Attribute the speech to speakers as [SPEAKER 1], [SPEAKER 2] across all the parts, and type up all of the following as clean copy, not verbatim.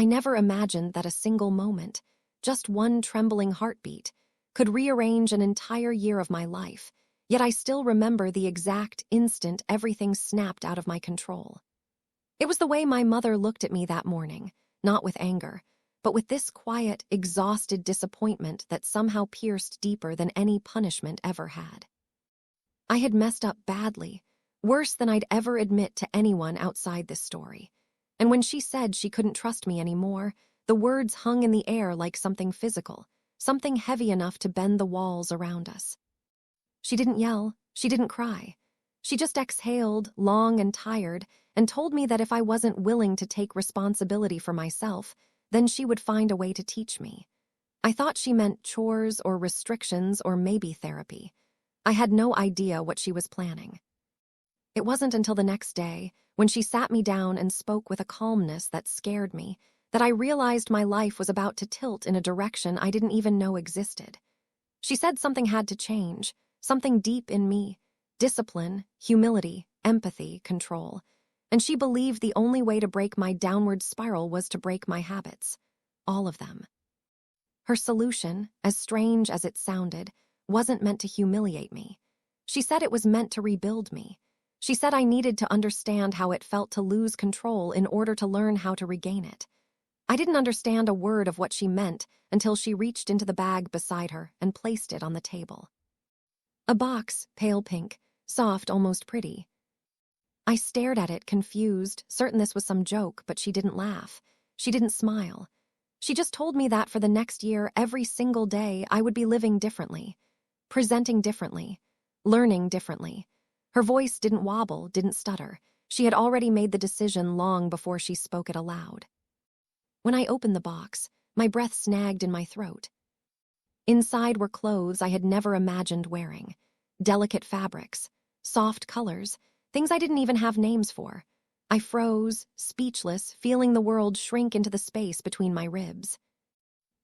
[SPEAKER 1] I never imagined that a single moment, just one trembling heartbeat, could rearrange an entire year of my life, yet I still remember the exact instant everything snapped out of my control. It was the way my mother looked at me that morning, not with anger, but with this quiet, exhausted disappointment that somehow pierced deeper than any punishment ever had. I had messed up badly, worse than I'd ever admit to anyone outside this story. And when she said she couldn't trust me anymore, the words hung in the air like something physical, something heavy enough to bend the walls around us. She didn't yell, she didn't cry. She just exhaled, long and tired, and told me that if I wasn't willing to take responsibility for myself, then she would find a way to teach me. I thought she meant chores or restrictions or maybe therapy. I had no idea what she was planning. It wasn't until the next day, when she sat me down and spoke with a calmness that scared me, that I realized my life was about to tilt in a direction I didn't even know existed. She said something had to change, something deep in me: discipline, humility, empathy, control. And she believed the only way to break my downward spiral was to break my habits. All of them. Her solution, as strange as it sounded, wasn't meant to humiliate me. She said it was meant to rebuild me. She said I needed to understand how it felt to lose control in order to learn how to regain it. I didn't understand a word of what she meant until she reached into the bag beside her and placed it on the table. A box, pale pink, soft, almost pretty. I stared at it, confused, certain this was some joke, but she didn't laugh. She didn't smile. She just told me that for the next year, every single day, I would be living differently, presenting differently, learning differently. Her voice didn't wobble, didn't stutter. She had already made the decision long before she spoke it aloud. When I opened the box, my breath snagged in my throat. Inside were clothes I had never imagined wearing. Delicate fabrics, soft colors, things I didn't even have names for. I froze, speechless, feeling the world shrink into the space between my ribs.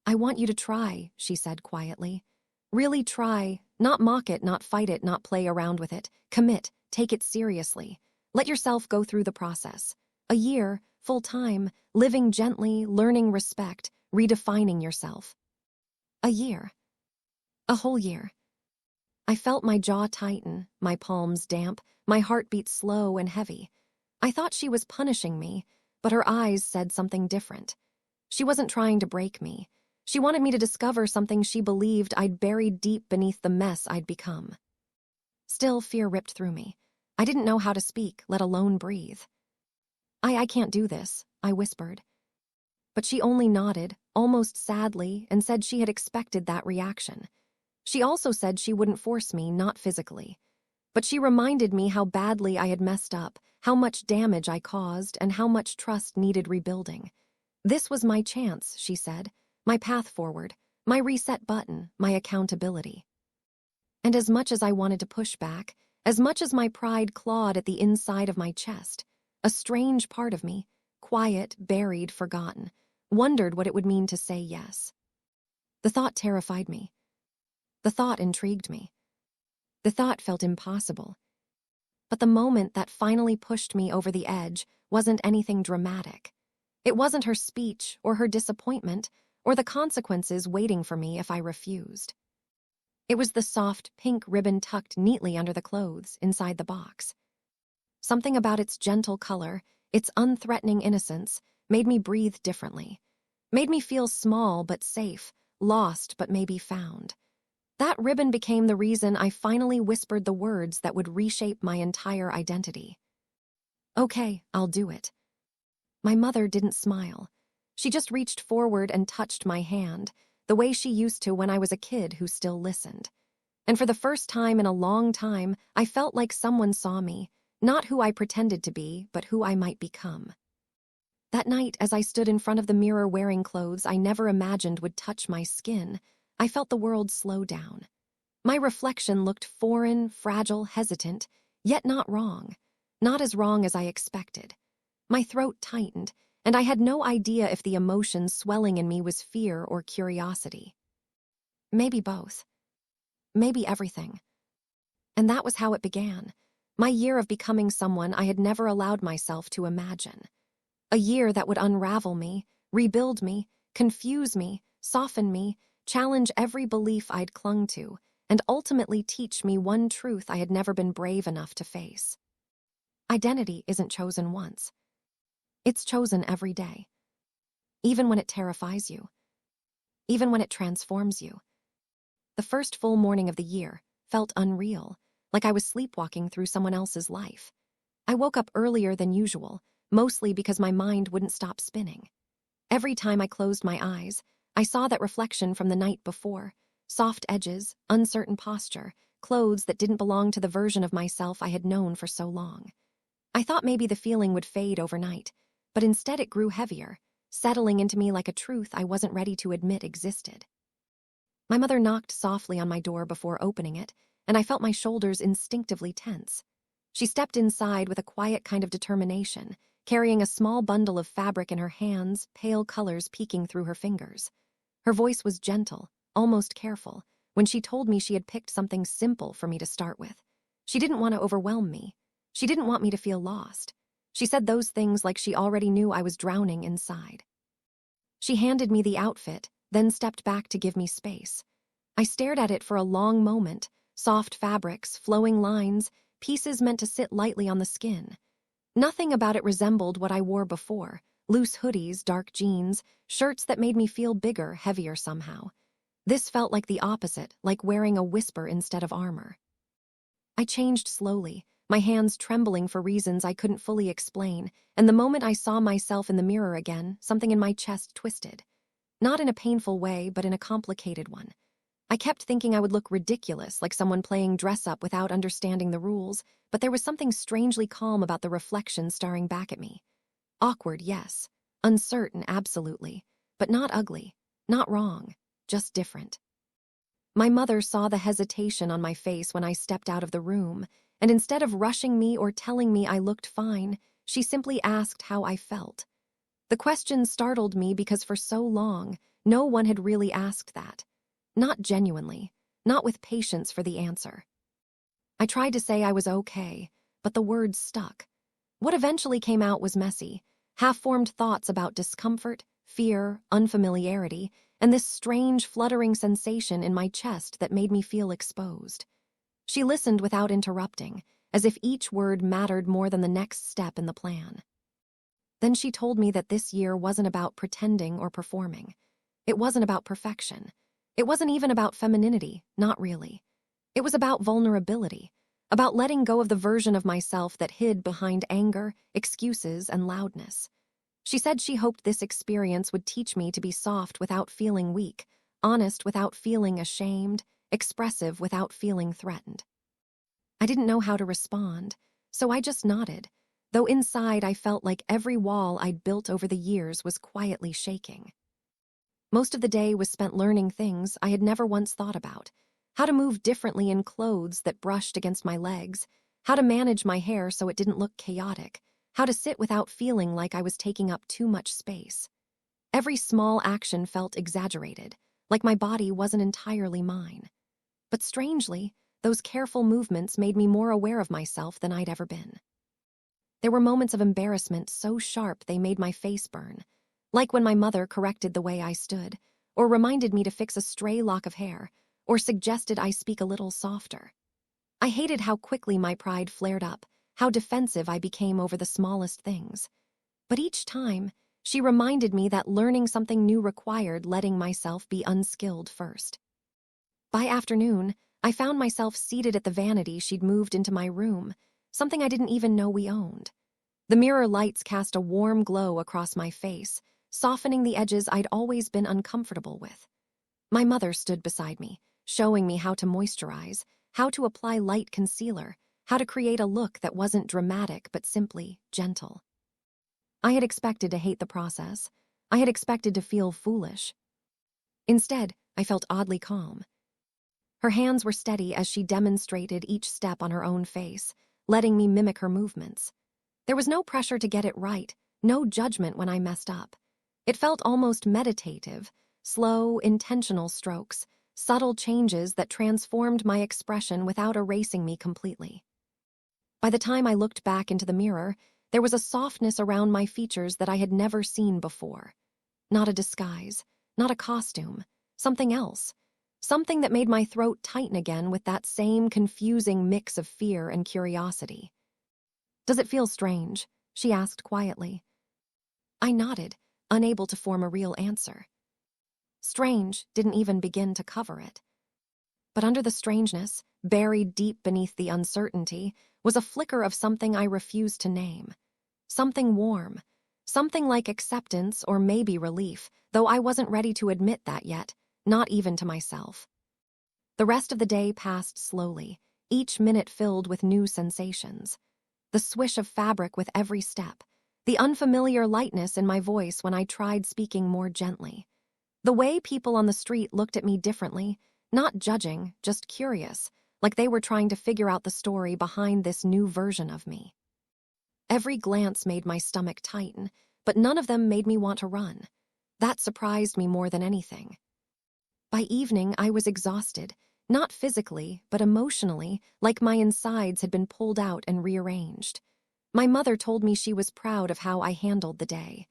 [SPEAKER 1] "I want you to try," she said quietly. "Really try, not mock it, not fight it, not play around with it. Commit, take it seriously. Let yourself go through the process. A year, full time, living gently, learning respect, redefining yourself. A year. A whole year." I felt my jaw tighten, my palms damp, my heartbeat slow and heavy. I thought she was punishing me, but her eyes said something different. She wasn't trying to break me. She wanted me to discover something she believed I'd buried deep beneath the mess I'd become. Still, fear ripped through me. I didn't know how to speak, let alone breathe. I can't do this," I whispered. But she only nodded, almost sadly, and said she had expected that reaction. She also said she wouldn't force me, not physically. But she reminded me how badly I had messed up, how much damage I caused, and how much trust needed rebuilding. This was my chance, she said, my path forward, my reset button, my accountability. And as much as I wanted to push back, as much as my pride clawed at the inside of my chest, a strange part of me, quiet, buried, forgotten, wondered what it would mean to say yes. The thought terrified me. The thought intrigued me. The thought felt impossible. But the moment that finally pushed me over the edge wasn't anything dramatic. It wasn't her speech or her disappointment or the consequences waiting for me if I refused. It was the soft pink ribbon tucked neatly under the clothes inside the box. Something about its gentle color, its unthreatening innocence, made me breathe differently. Made me feel small but safe, lost but maybe found. That ribbon became the reason I finally whispered the words that would reshape my entire identity. "Okay, I'll do it." My mother didn't smile. She just reached forward and touched my hand, the way she used to when I was a kid who still listened. And for the first time in a long time, I felt like someone saw me, not who I pretended to be, but who I might become. That night, as I stood in front of the mirror wearing clothes I never imagined would touch my skin, I felt the world slow down. My reflection looked foreign, fragile, hesitant, yet not wrong. Not as wrong as I expected. My throat tightened, and I had no idea if the emotion swelling in me was fear or curiosity. Maybe both. Maybe everything. And that was how it began. My year of becoming someone I had never allowed myself to imagine. A year that would unravel me, rebuild me, confuse me, soften me, challenge every belief I'd clung to, and ultimately teach me one truth I had never been brave enough to face. Identity isn't chosen once. It's chosen every day. Even when it terrifies you. Even when it transforms you. The first full morning of the year felt unreal, like I was sleepwalking through someone else's life. I woke up earlier than usual, mostly because my mind wouldn't stop spinning. Every time I closed my eyes, I saw that reflection from the night before, soft edges, uncertain posture, clothes that didn't belong to the version of myself I had known for so long. I thought maybe the feeling would fade overnight, but instead it grew heavier, settling into me like a truth I wasn't ready to admit existed. My mother knocked softly on my door before opening it, and I felt my shoulders instinctively tense. She stepped inside with a quiet kind of determination, carrying a small bundle of fabric in her hands, pale colors peeking through her fingers. Her voice was gentle, almost careful, when she told me she had picked something simple for me to start with. She didn't want to overwhelm me. She didn't want me to feel lost. She said those things like she already knew I was drowning inside. She handed me the outfit, then stepped back to give me space. I stared at it for a long moment, soft fabrics, flowing lines, pieces meant to sit lightly on the skin. Nothing about it resembled what I wore before, loose hoodies, dark jeans, shirts that made me feel bigger, heavier somehow. This felt like the opposite, like wearing a whisper instead of armor. I changed slowly, my hands trembling for reasons I couldn't fully explain, and the moment I saw myself in the mirror again, something in my chest twisted. Not in a painful way, but in a complicated one. I kept thinking I would look ridiculous, like someone playing dress-up without understanding the rules, but there was something strangely calm about the reflection staring back at me. Awkward, yes. Uncertain, absolutely. But not ugly. Not wrong. Just different. My mother saw the hesitation on my face when I stepped out of the room, and instead of rushing me or telling me I looked fine, she simply asked how I felt. The question startled me because for so long, no one had really asked that. Not genuinely, not with patience for the answer. I tried to say I was okay, but the words stuck. What eventually came out was messy, half-formed thoughts about discomfort, fear, unfamiliarity, and this strange fluttering sensation in my chest that made me feel exposed. She listened without interrupting, as if each word mattered more than the next step in the plan. Then she told me that this year wasn't about pretending or performing. It wasn't about perfection. It wasn't even about femininity, not really. It was about vulnerability, about letting go of the version of myself that hid behind anger, excuses, and loudness. She said she hoped this experience would teach me to be soft without feeling weak, honest without feeling ashamed, expressive without feeling threatened. I didn't know how to respond, so I just nodded, though inside I felt like every wall I'd built over the years was quietly shaking. Most of the day was spent learning things I had never once thought about: how to move differently in clothes that brushed against my legs, how to manage my hair so it didn't look chaotic, how to sit without feeling like I was taking up too much space. Every small action felt exaggerated, like my body wasn't entirely mine. But strangely, those careful movements made me more aware of myself than I'd ever been. There were moments of embarrassment so sharp they made my face burn, like when my mother corrected the way I stood, or reminded me to fix a stray lock of hair, or suggested I speak a little softer. I hated how quickly my pride flared up, how defensive I became over the smallest things. But each time, she reminded me that learning something new required letting myself be unskilled first. By afternoon, I found myself seated at the vanity she'd moved into my room, something I didn't even know we owned. The mirror lights cast a warm glow across my face, softening the edges I'd always been uncomfortable with. My mother stood beside me, showing me how to moisturize, how to apply light concealer, how to create a look that wasn't dramatic but simply gentle. I had expected to hate the process. I had expected to feel foolish. Instead, I felt oddly calm. Her hands were steady as she demonstrated each step on her own face, letting me mimic her movements. There was no pressure to get it right, no judgment when I messed up. It felt almost meditative, slow, intentional strokes, subtle changes that transformed my expression without erasing me completely. By the time I looked back into the mirror, there was a softness around my features that I had never seen before. Not a disguise, not a costume, something else. Something that made my throat tighten again with that same confusing mix of fear and curiosity. "Does it feel strange?" she asked quietly. I nodded, unable to form a real answer. Strange didn't even begin to cover it. But under the strangeness, buried deep beneath the uncertainty, was a flicker of something I refused to name. Something warm. Something like acceptance or maybe relief, though I wasn't ready to admit that yet, not even to myself. The rest of the day passed slowly, each minute filled with new sensations. The swish of fabric with every step, the unfamiliar lightness in my voice when I tried speaking more gently. The way people on the street looked at me differently, not judging, just curious, like they were trying to figure out the story behind this new version of me. Every glance made my stomach tighten, but none of them made me want to run. That surprised me more than anything. By evening, I was exhausted, not physically, but emotionally, like my insides had been pulled out and rearranged. My mother told me she was proud of how I handled the day.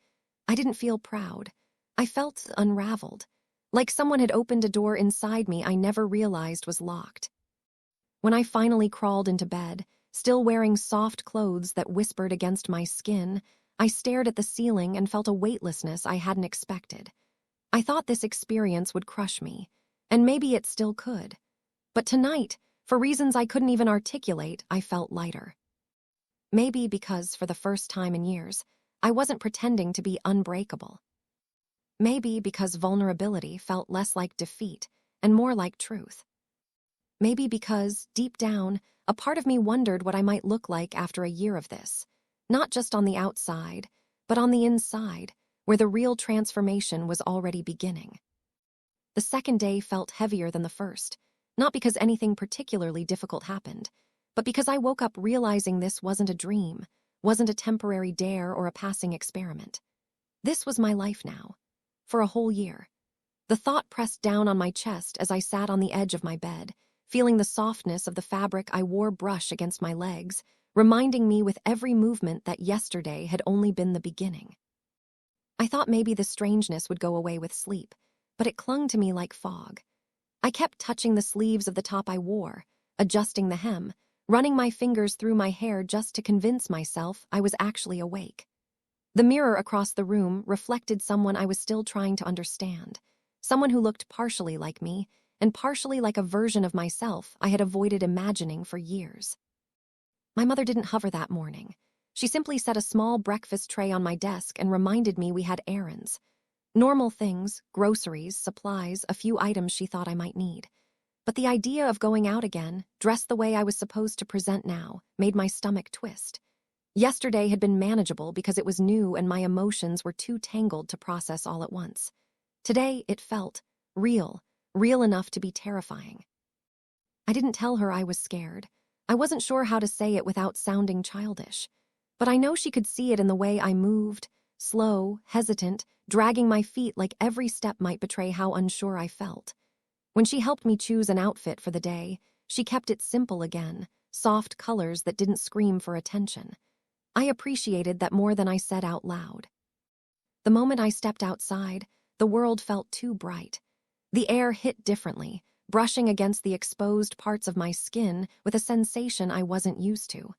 [SPEAKER 1] I didn't feel proud. I felt unraveled, like someone had opened a door inside me I never realized was locked. When I finally crawled into bed, still wearing soft clothes that whispered against my skin, I stared at the ceiling and felt a weightlessness I hadn't expected. I thought this experience would crush me, and maybe it still could. But tonight, for reasons I couldn't even articulate, I felt lighter. Maybe because, for the first time in years, I wasn't pretending to be unbreakable. Maybe because vulnerability felt less like defeat and more like truth. Maybe because, deep down, a part of me wondered what I might look like after a year of this, not just on the outside, but on the inside, where the real transformation was already beginning. The second day felt heavier than the first, not because anything particularly difficult happened, but because I woke up realizing this wasn't a dream, wasn't a temporary dare or a passing experiment. This was my life now, for a whole year. The thought pressed down on my chest as I sat on the edge of my bed, feeling the softness of the fabric I wore brush against my legs, reminding me with every movement that yesterday had only been the beginning. I thought maybe the strangeness would go away with sleep, but it clung to me like fog. I kept touching the sleeves of the top I wore, adjusting the hem, running my fingers through my hair just to convince myself I was actually awake. The mirror across the room reflected someone I was still trying to understand, someone who looked partially like me, and partially like a version of myself I had avoided imagining for years. My mother didn't hover that morning. She simply set a small breakfast tray on my desk and reminded me we had errands. Normal things, groceries, supplies, a few items she thought I might need. But the idea of going out again, dressed the way I was supposed to present now, made my stomach twist. Yesterday had been manageable because it was new and my emotions were too tangled to process all at once. Today it felt real enough to be terrifying. I didn't tell her I was scared. I wasn't sure how to say it without sounding childish. But I know she could see it in the way I moved, slow, hesitant, dragging my feet like every step might betray how unsure I felt. When she helped me choose an outfit for the day, she kept it simple again, soft colors that didn't scream for attention. I appreciated that more than I said out loud. The moment I stepped outside, the world felt too bright. The air hit differently, brushing against the exposed parts of my skin with a sensation I wasn't used to.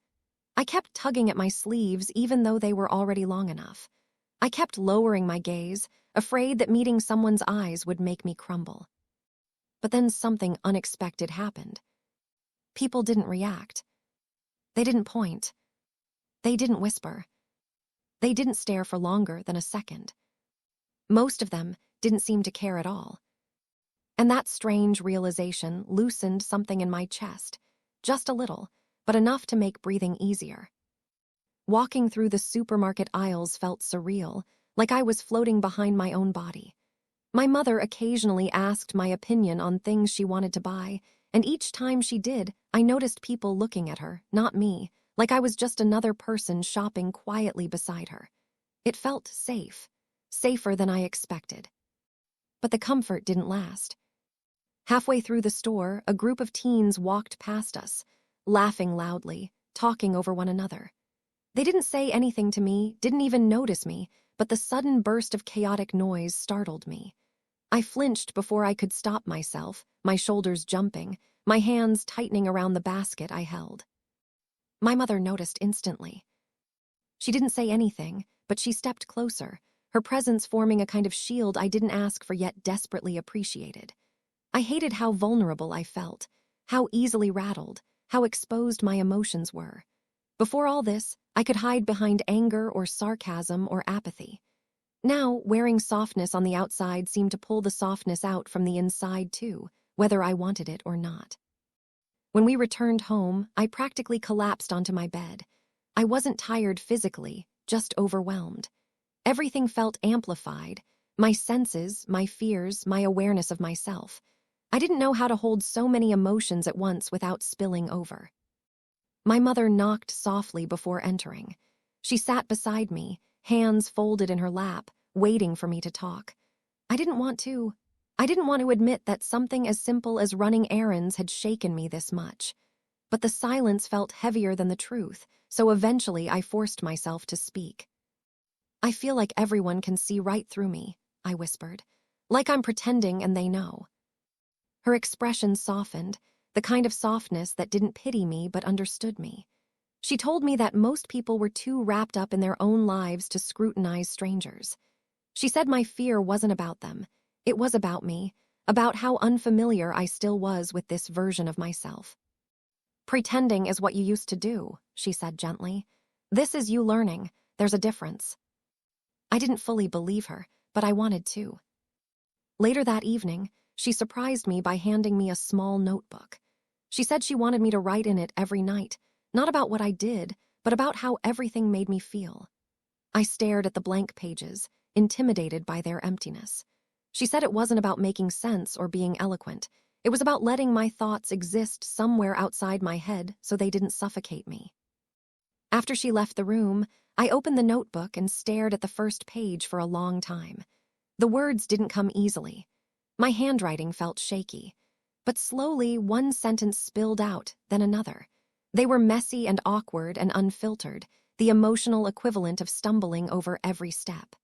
[SPEAKER 1] I kept tugging at my sleeves even though they were already long enough. I kept lowering my gaze, afraid that meeting someone's eyes would make me crumble. But then something unexpected happened. People didn't react. They didn't point. They didn't whisper. They didn't stare for longer than a second. Most of them didn't seem to care at all. And that strange realization loosened something in my chest, just a little, but enough to make breathing easier. Walking through the supermarket aisles felt surreal, like I was floating behind my own body. My mother occasionally asked my opinion on things she wanted to buy, and each time she did, I noticed people looking at her, not me, like I was just another person shopping quietly beside her. It felt safe, safer than I expected. But the comfort didn't last. Halfway through the store, a group of teens walked past us, laughing loudly, talking over one another. They didn't say anything to me, didn't even notice me, but the sudden burst of chaotic noise startled me. I flinched before I could stop myself, my shoulders jumping, my hands tightening around the basket I held. My mother noticed instantly. She didn't say anything, but she stepped closer, her presence forming a kind of shield I didn't ask for yet desperately appreciated. I hated how vulnerable I felt, how easily rattled, how exposed my emotions were. Before all this, I could hide behind anger or sarcasm or apathy. Now, wearing softness on the outside seemed to pull the softness out from the inside too, whether I wanted it or not. When we returned home, I practically collapsed onto my bed. I wasn't tired physically, just overwhelmed. Everything felt amplified, my senses, my fears, my awareness of myself. I didn't know how to hold so many emotions at once without spilling over. My mother knocked softly before entering. She sat beside me, hands folded in her lap, waiting for me to talk. I didn't want to admit that something as simple as running errands had shaken me this much. But the silence felt heavier than the truth, so eventually I forced myself to speak. "I feel like everyone can see right through me," I whispered. "Like I'm pretending and they know." Her expression softened, the kind of softness that didn't pity me but understood me. She told me that most people were too wrapped up in their own lives to scrutinize strangers. She said my fear wasn't about them. It was about me, about how unfamiliar I still was with this version of myself. "Pretending is what you used to do," she said gently. "This is you learning. There's a difference." I didn't fully believe her, but I wanted to. Later that evening, she surprised me by handing me a small notebook. She said she wanted me to write in it every night, not about what I did, but about how everything made me feel. I stared at the blank pages, intimidated by their emptiness. She said it wasn't about making sense or being eloquent. It was about letting my thoughts exist somewhere outside my head so they didn't suffocate me. After she left the room, I opened the notebook and stared at the first page for a long time. The words didn't come easily. My handwriting felt shaky. But slowly, one sentence spilled out, then another. They were messy and awkward and unfiltered, the emotional equivalent of stumbling over every step.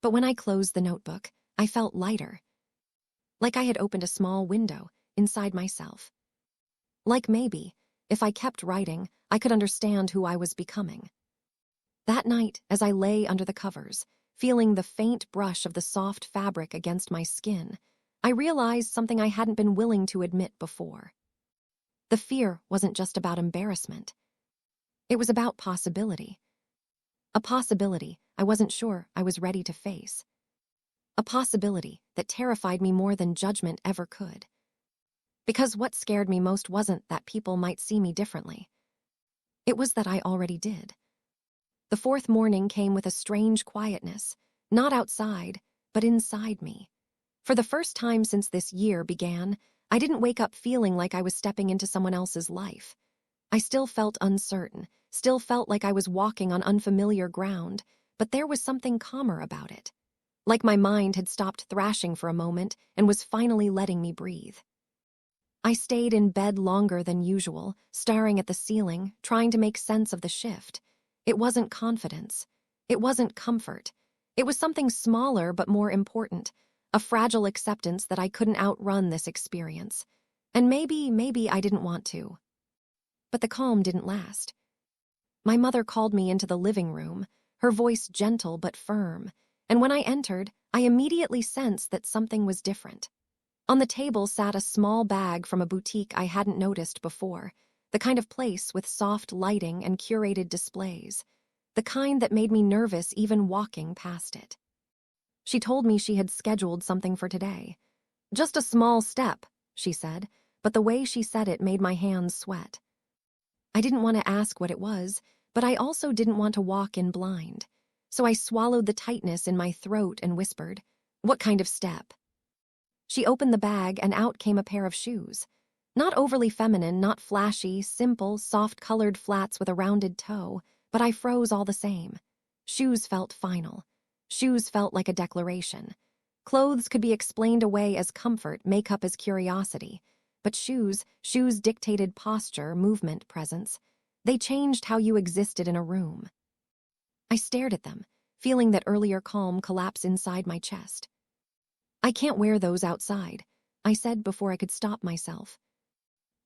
[SPEAKER 1] But when I closed the notebook, I felt lighter. Like I had opened a small window inside myself. Like maybe, if I kept writing, I could understand who I was becoming. That night, as I lay under the covers, feeling the faint brush of the soft fabric against my skin, I realized something I hadn't been willing to admit before. The fear wasn't just about embarrassment. It was about possibility. A possibility I wasn't sure I was ready to face. A possibility that terrified me more than judgment ever could. Because what scared me most wasn't that people might see me differently. It was that I already did. The fourth morning came with a strange quietness, not outside, but inside me. For the first time since this year began, I didn't wake up feeling like I was stepping into someone else's life. I still felt uncertain, still felt like I was walking on unfamiliar ground, but there was something calmer about it. Like my mind had stopped thrashing for a moment and was finally letting me breathe. I stayed in bed longer than usual, staring at the ceiling, trying to make sense of the shift. It wasn't confidence. It wasn't comfort. It was something smaller but more important, a fragile acceptance that I couldn't outrun this experience. And maybe I didn't want to. But the calm didn't last. My mother called me into the living room, her voice gentle but firm, and when I entered, I immediately sensed that something was different. On the table sat a small bag from a boutique I hadn't noticed before, the kind of place with soft lighting and curated displays, the kind that made me nervous even walking past it. She told me she had scheduled something for today. "Just a small step," she said, but the way she said it made my hands sweat. I didn't want to ask what it was, but I also didn't want to walk in blind. So I swallowed the tightness in my throat and whispered, "What kind of step?" She opened the bag and out came a pair of shoes. Not overly feminine, not flashy, simple, soft-colored flats with a rounded toe, but I froze all the same. Shoes felt final. Shoes felt like a declaration. Clothes could be explained away as comfort, makeup as curiosity. But shoes dictated posture, movement, presence. They changed how you existed in a room. I stared at them, feeling that earlier calm collapse inside my chest. "I can't wear those outside," I said before I could stop myself.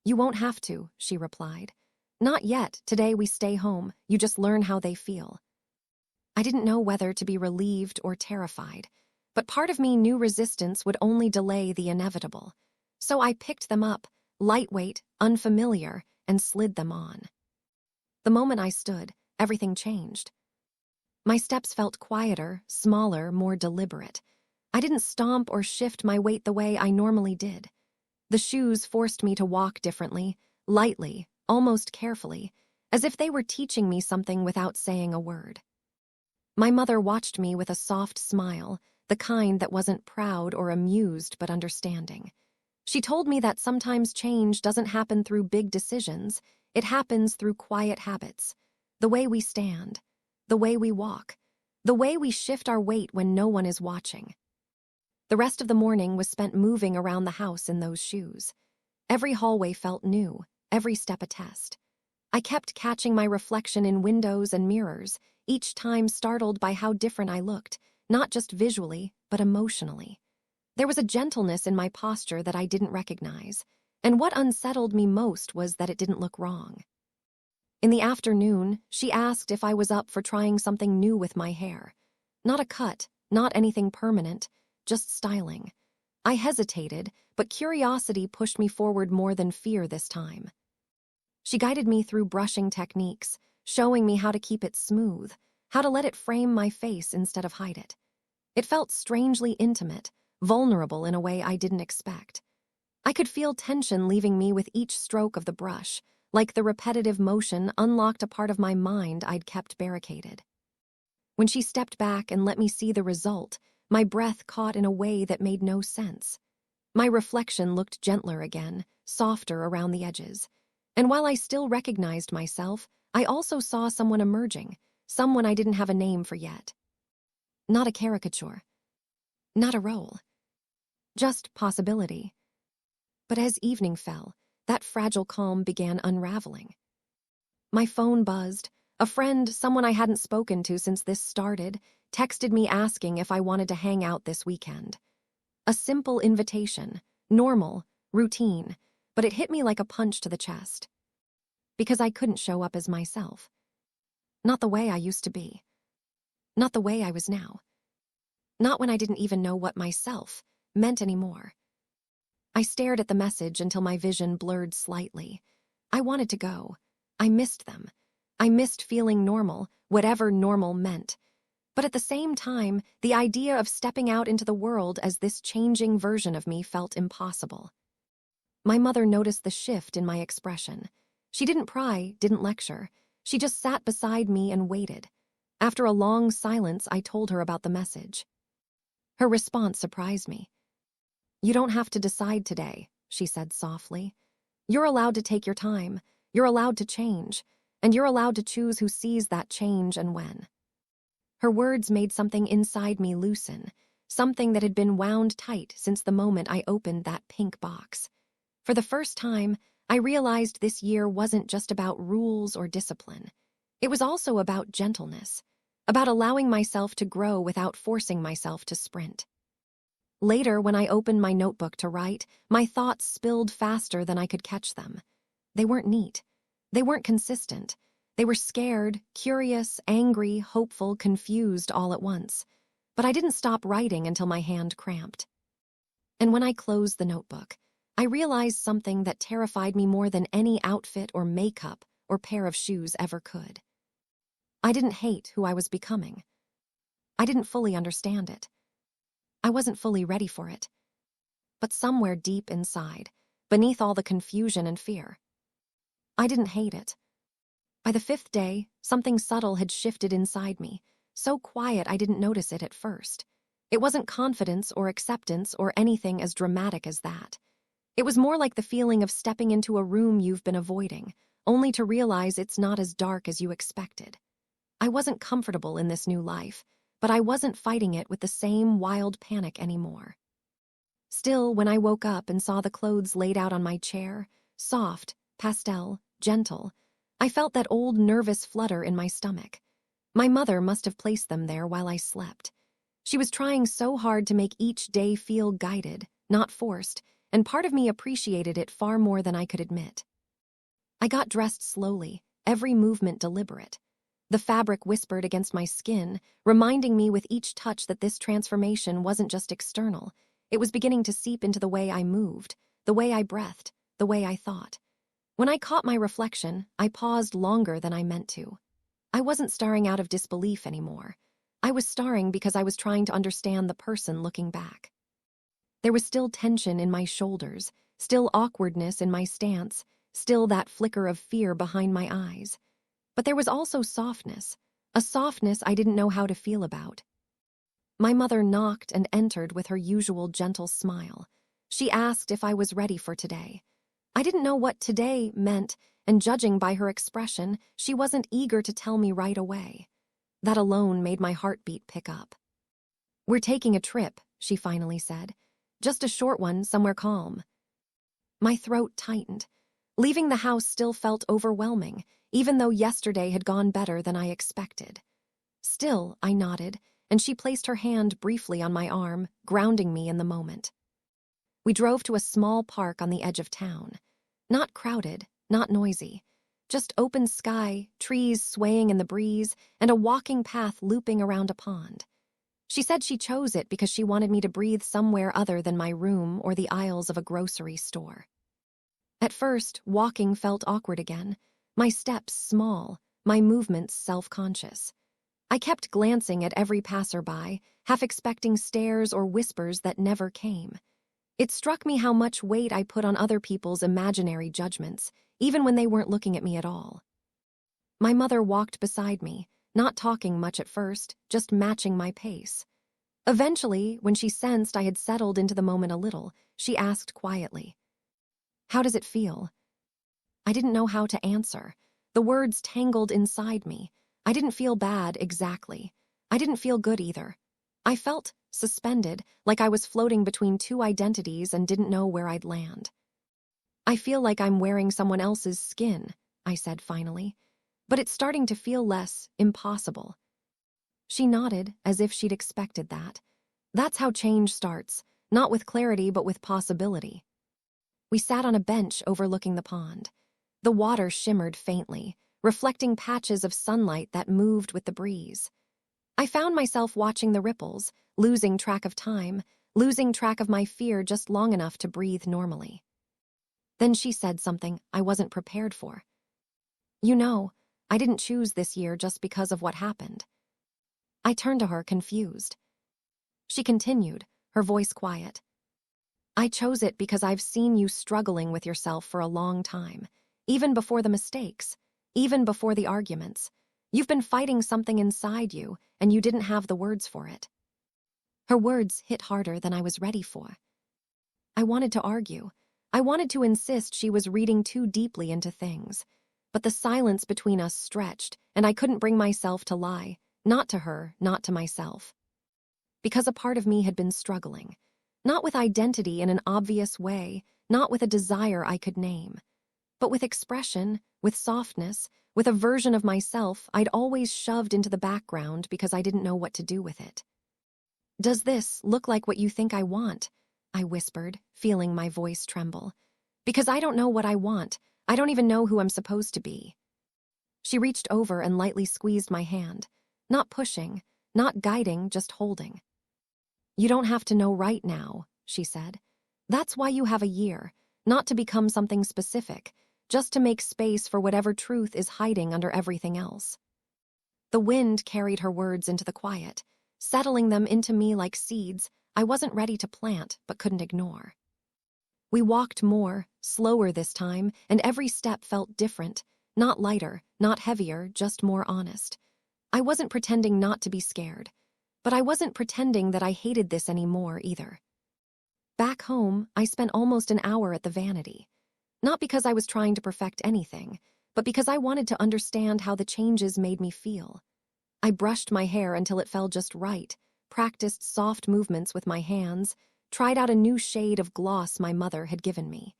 [SPEAKER 1] "You won't have to," she replied. "Not yet. Today we stay home. You just learn how they feel." I didn't know whether to be relieved or terrified, but part of me knew resistance would only delay the inevitable. So I picked them up, lightweight, unfamiliar, and slid them on. The moment I stood, everything changed. My steps felt quieter, smaller, more deliberate. I didn't stomp or shift my weight the way I normally did. The shoes forced me to walk differently, lightly, almost carefully, as if they were teaching me something without saying a word. My mother watched me with a soft smile, the kind that wasn't proud or amused but understanding. She told me that sometimes change doesn't happen through big decisions, it happens through quiet habits. The way we stand, the way we walk, the way we shift our weight when no one is watching. The rest of the morning was spent moving around the house in those shoes. Every hallway felt new, every step a test. I kept catching my reflection in windows and mirrors, each time startled by how different I looked, not just visually, but emotionally. There was a gentleness in my posture that I didn't recognize, and what unsettled me most was that it didn't look wrong. In the afternoon, she asked if I was up for trying something new with my hair. Not a cut, not anything permanent, just styling. I hesitated, but curiosity pushed me forward more than fear this time. She guided me through brushing techniques, showing me how to keep it smooth, how to let it frame my face instead of hide it. It felt strangely intimate, vulnerable in a way I didn't expect. I could feel tension leaving me with each stroke of the brush, like the repetitive motion unlocked a part of my mind I'd kept barricaded. When she stepped back and let me see the result, my breath caught in a way that made no sense. My reflection looked gentler again, softer around the edges. And while I still recognized myself, I also saw someone emerging, someone I didn't have a name for yet. Not a caricature. Not a role. Just possibility. But as evening fell, that fragile calm began unraveling. My phone buzzed. A friend, someone I hadn't spoken to since this started, texted me asking if I wanted to hang out this weekend. A simple invitation, normal, routine, but it hit me like a punch to the chest. Because I couldn't show up as myself. Not the way I used to be. Not the way I was now. Not when I didn't even know what myself meant anymore. I stared at the message until my vision blurred slightly. I wanted to go. I missed them. I missed feeling normal, whatever normal meant. But at the same time, the idea of stepping out into the world as this changing version of me felt impossible. My mother noticed the shift in my expression. She didn't pry, didn't lecture. She just sat beside me and waited. After a long silence, I told her about the message. Her response surprised me. "You don't have to decide today," she said softly. "You're allowed to take your time. You're allowed to change. And you're allowed to choose who sees that change and when." Her words made something inside me loosen, something that had been wound tight since the moment I opened that pink box. For the first time, I realized this year wasn't just about rules or discipline. It was also about gentleness, about allowing myself to grow without forcing myself to sprint. Later, when I opened my notebook to write, my thoughts spilled faster than I could catch them. They weren't neat. They weren't consistent. They were scared, curious, angry, hopeful, confused all at once. But I didn't stop writing until my hand cramped. And when I closed the notebook, I realized something that terrified me more than any outfit or makeup or pair of shoes ever could. I didn't hate who I was becoming. I didn't fully understand it. I wasn't fully ready for it. But somewhere deep inside, beneath all the confusion and fear, I didn't hate it. By the 5th day, something subtle had shifted inside me, so quiet I didn't notice it at first. It wasn't confidence or acceptance or anything as dramatic as that. It was more like the feeling of stepping into a room you've been avoiding, only to realize it's not as dark as you expected. I wasn't comfortable in this new life, but I wasn't fighting it with the same wild panic anymore. Still, when I woke up and saw the clothes laid out on my chair, soft, pastel, gentle, I felt that old nervous flutter in my stomach. My mother must have placed them there while I slept. She was trying so hard to make each day feel guided, not forced, and part of me appreciated it far more than I could admit. I got dressed slowly, every movement deliberate. The fabric whispered against my skin, reminding me with each touch that this transformation wasn't just external. It was beginning to seep into the way I moved, the way I breathed, the way I thought. When I caught my reflection, I paused longer than I meant to. I wasn't staring out of disbelief anymore. I was staring because I was trying to understand the person looking back. There was still tension in my shoulders, still awkwardness in my stance, still that flicker of fear behind my eyes. But there was also softness, a softness I didn't know how to feel about. My mother knocked and entered with her usual gentle smile. She asked if I was ready for today. I didn't know what today meant, and judging by her expression, she wasn't eager to tell me right away. That alone made my heartbeat pick up. "We're taking a trip," she finally said. "Just a short one, somewhere calm." My throat tightened. Leaving the house still felt overwhelming, even though yesterday had gone better than I expected. Still, I nodded, and she placed her hand briefly on my arm, grounding me in the moment. We drove to a small park on the edge of town. Not crowded, not noisy. Just open sky, trees swaying in the breeze, and a walking path looping around a pond. She said she chose it because she wanted me to breathe somewhere other than my room or the aisles of a grocery store. At first, walking felt awkward again, my steps small, my movements self-conscious. I kept glancing at every passerby, half expecting stares or whispers that never came. It struck me how much weight I put on other people's imaginary judgments, even when they weren't looking at me at all. My mother walked beside me, not talking much at first, just matching my pace. Eventually, when she sensed I had settled into the moment a little, she asked quietly, "How does it feel?" I didn't know how to answer. The words tangled inside me. I didn't feel bad exactly. I didn't feel good either. I felt suspended, like I was floating between two identities and didn't know where I'd land. "I feel like I'm wearing someone else's skin," I said finally. "But it's starting to feel less impossible." She nodded, as if she'd expected that. That's how change starts, not with clarity but with possibility. We sat on a bench overlooking the pond. The water shimmered faintly, reflecting patches of sunlight that moved with the breeze. I found myself watching the ripples, losing track of time, losing track of my fear just long enough to breathe normally. Then she said something I wasn't prepared for. "You know, I didn't choose this year just because of what happened." I turned to her, confused. She continued, her voice quiet. "I chose it because I've seen you struggling with yourself for a long time, even before the mistakes, even before the arguments. You've been fighting something inside you, and you didn't have the words for it." Her words hit harder than I was ready for. I wanted to argue. I wanted to insist she was reading too deeply into things. But the silence between us stretched, and I couldn't bring myself to lie, not to her, not to myself. Because a part of me had been struggling. Not with identity in an obvious way, not with a desire I could name, but with expression, with softness, with a version of myself I'd always shoved into the background because I didn't know what to do with it. "Does this look like what you think I want?" I whispered, feeling my voice tremble. "Because I don't know what I want. I don't even know who I'm supposed to be." She reached over and lightly squeezed my hand. Not pushing, not guiding, just holding. "You don't have to know right now," she said. "That's why you have a year, not to become something specific, just to make space for whatever truth is hiding under everything else." The wind carried her words into the quiet, settling them into me like seeds I wasn't ready to plant but couldn't ignore. We walked more, slower this time, and every step felt different, not lighter, not heavier, just more honest. I wasn't pretending not to be scared, but I wasn't pretending that I hated this anymore either. Back home, I spent almost an hour at the vanity. Not because I was trying to perfect anything, but because I wanted to understand how the changes made me feel. I brushed my hair until it fell just right, practiced soft movements with my hands, tried out a new shade of gloss my mother had given me.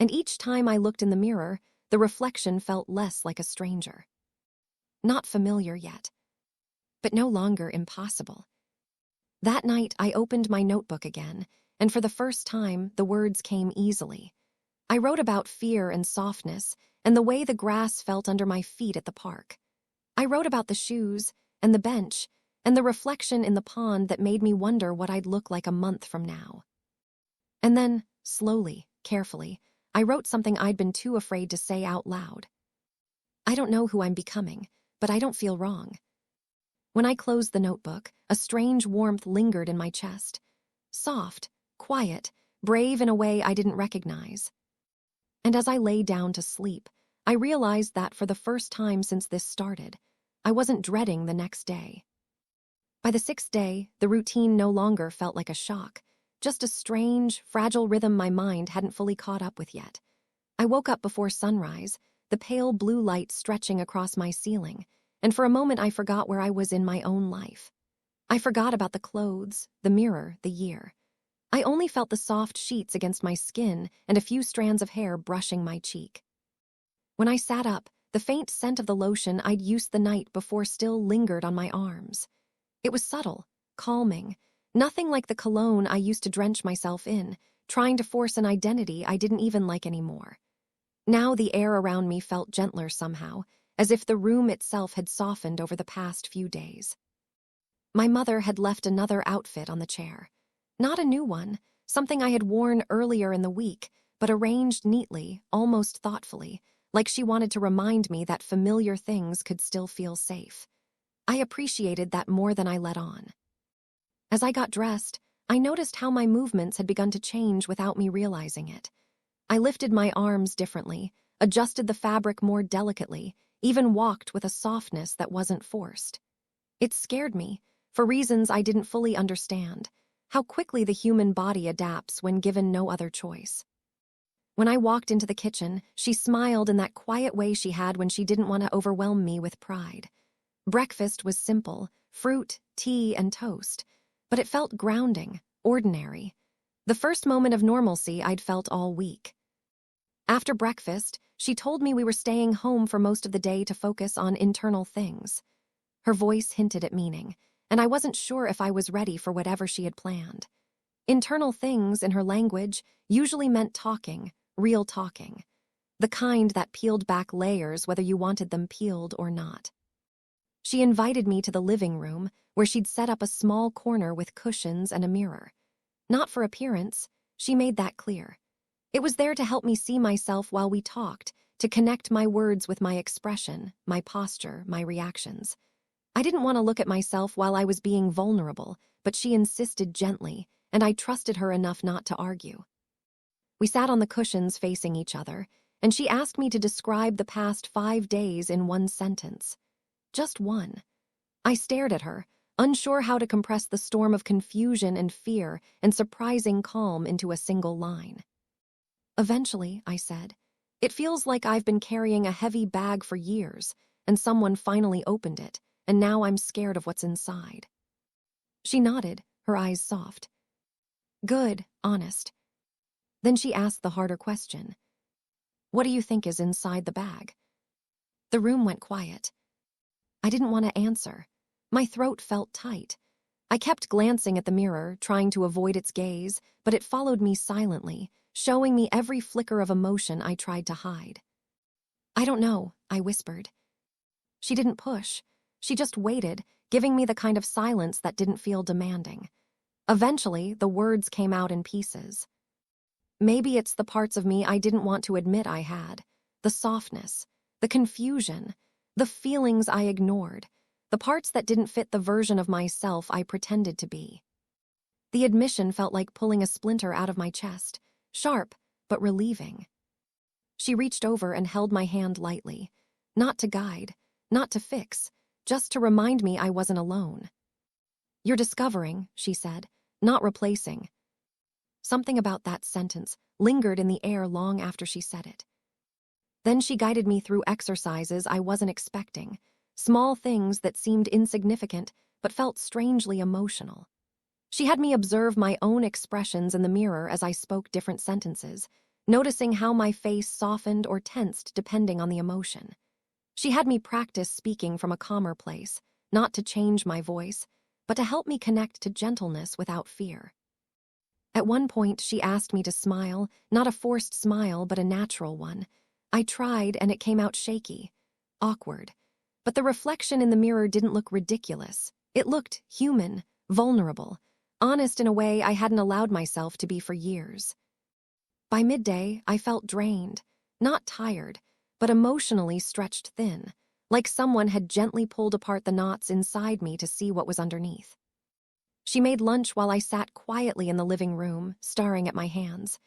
[SPEAKER 1] And each time I looked in the mirror, the reflection felt less like a stranger. Not familiar yet. but no longer impossible. That night, I opened my notebook again, and for the first time, the words came easily. I wrote about fear and softness, and the way the grass felt under my feet at the park. I wrote about the shoes, and the bench, and the reflection in the pond that made me wonder what I'd look like a month from now. And then, slowly, carefully, I wrote something I'd been too afraid to say out loud. I don't know who I'm becoming, but I don't feel wrong. When I closed the notebook, a strange warmth lingered in my chest. Soft, quiet, brave in a way I didn't recognize. And as I lay down to sleep, I realized that for the first time since this started, I wasn't dreading the next day. By the 6th day, the routine no longer felt like a shock, just a strange, fragile rhythm my mind hadn't fully caught up with yet. I woke up before sunrise, the pale blue light stretching across my ceiling, and for a moment I forgot where I was in my own life. I forgot about the clothes, the mirror, the year. I only felt the soft sheets against my skin and a few strands of hair brushing my cheek. When I sat up, the faint scent of the lotion I'd used the night before still lingered on my arms. It was subtle, calming, nothing like the cologne I used to drench myself in, trying to force an identity I didn't even like anymore. Now the air around me felt gentler somehow, as if the room itself had softened over the past few days. My mother had left another outfit on the chair. Not a new one, something I had worn earlier in the week, but arranged neatly, almost thoughtfully, like she wanted to remind me that familiar things could still feel safe. I appreciated that more than I let on. As I got dressed, I noticed how my movements had begun to change without me realizing it. I lifted my arms differently, adjusted the fabric more delicately, even walked with a softness that wasn't forced. It scared me, for reasons I didn't fully understand, how quickly the human body adapts when given no other choice. When I walked into the kitchen, she smiled in that quiet way she had when she didn't want to overwhelm me with pride. Breakfast was simple, fruit, tea, and toast, but it felt grounding, ordinary. The first moment of normalcy I'd felt all week. After breakfast, she told me we were staying home for most of the day to focus on internal things. Her voice hinted at meaning, and I wasn't sure if I was ready for whatever she had planned. Internal things, in her language, usually meant talking, real talking. The kind that peeled back layers whether you wanted them peeled or not. She invited me to the living room, where she'd set up a small corner with cushions and a mirror. Not for appearance, she made that clear. It was there to help me see myself while we talked, to connect my words with my expression, my posture, my reactions. I didn't want to look at myself while I was being vulnerable, but she insisted gently, and I trusted her enough not to argue. We sat on the cushions facing each other, and she asked me to describe the past 5 days in one sentence. Just one. I stared at her, unsure how to compress the storm of confusion and fear and surprising calm into a single line. Eventually, I said, it feels like I've been carrying a heavy bag for years, and someone finally opened it, and now I'm scared of what's inside. She nodded, her eyes soft. Good, honest. Then she asked the harder question. What do you think is inside the bag? The room went quiet. I didn't want to answer. My throat felt tight. I kept glancing at the mirror, trying to avoid its gaze, but it followed me silently, showing me every flicker of emotion I tried to hide. I don't know, I whispered. She didn't push. She just waited, giving me the kind of silence that didn't feel demanding. Eventually, the words came out in pieces. Maybe it's the parts of me I didn't want to admit I had. The softness, the confusion, the feelings I ignored, the parts that didn't fit the version of myself I pretended to be. The admission felt like pulling a splinter out of my chest, sharp but relieving. She reached over and held my hand lightly, not to guide, not to fix, just to remind me I wasn't alone. You're discovering, she said, not replacing. Something about that sentence lingered in the air long after she said it. Then she guided me through exercises I wasn't expecting, small things that seemed insignificant but felt strangely emotional. She had me observe my own expressions in the mirror as I spoke different sentences, noticing how my face softened or tensed depending on the emotion. She had me practice speaking from a calmer place, not to change my voice, but to help me connect to gentleness without fear. At one point, she asked me to smile, not a forced smile, but a natural one. I tried, and it came out shaky, awkward. But the reflection in the mirror didn't look ridiculous. It looked human, vulnerable, honest in a way I hadn't allowed myself to be for years. By midday, I felt drained, not tired, but emotionally stretched thin, like someone had gently pulled apart the knots inside me to see what was underneath. She made lunch while I sat quietly in the living room, staring at my hands.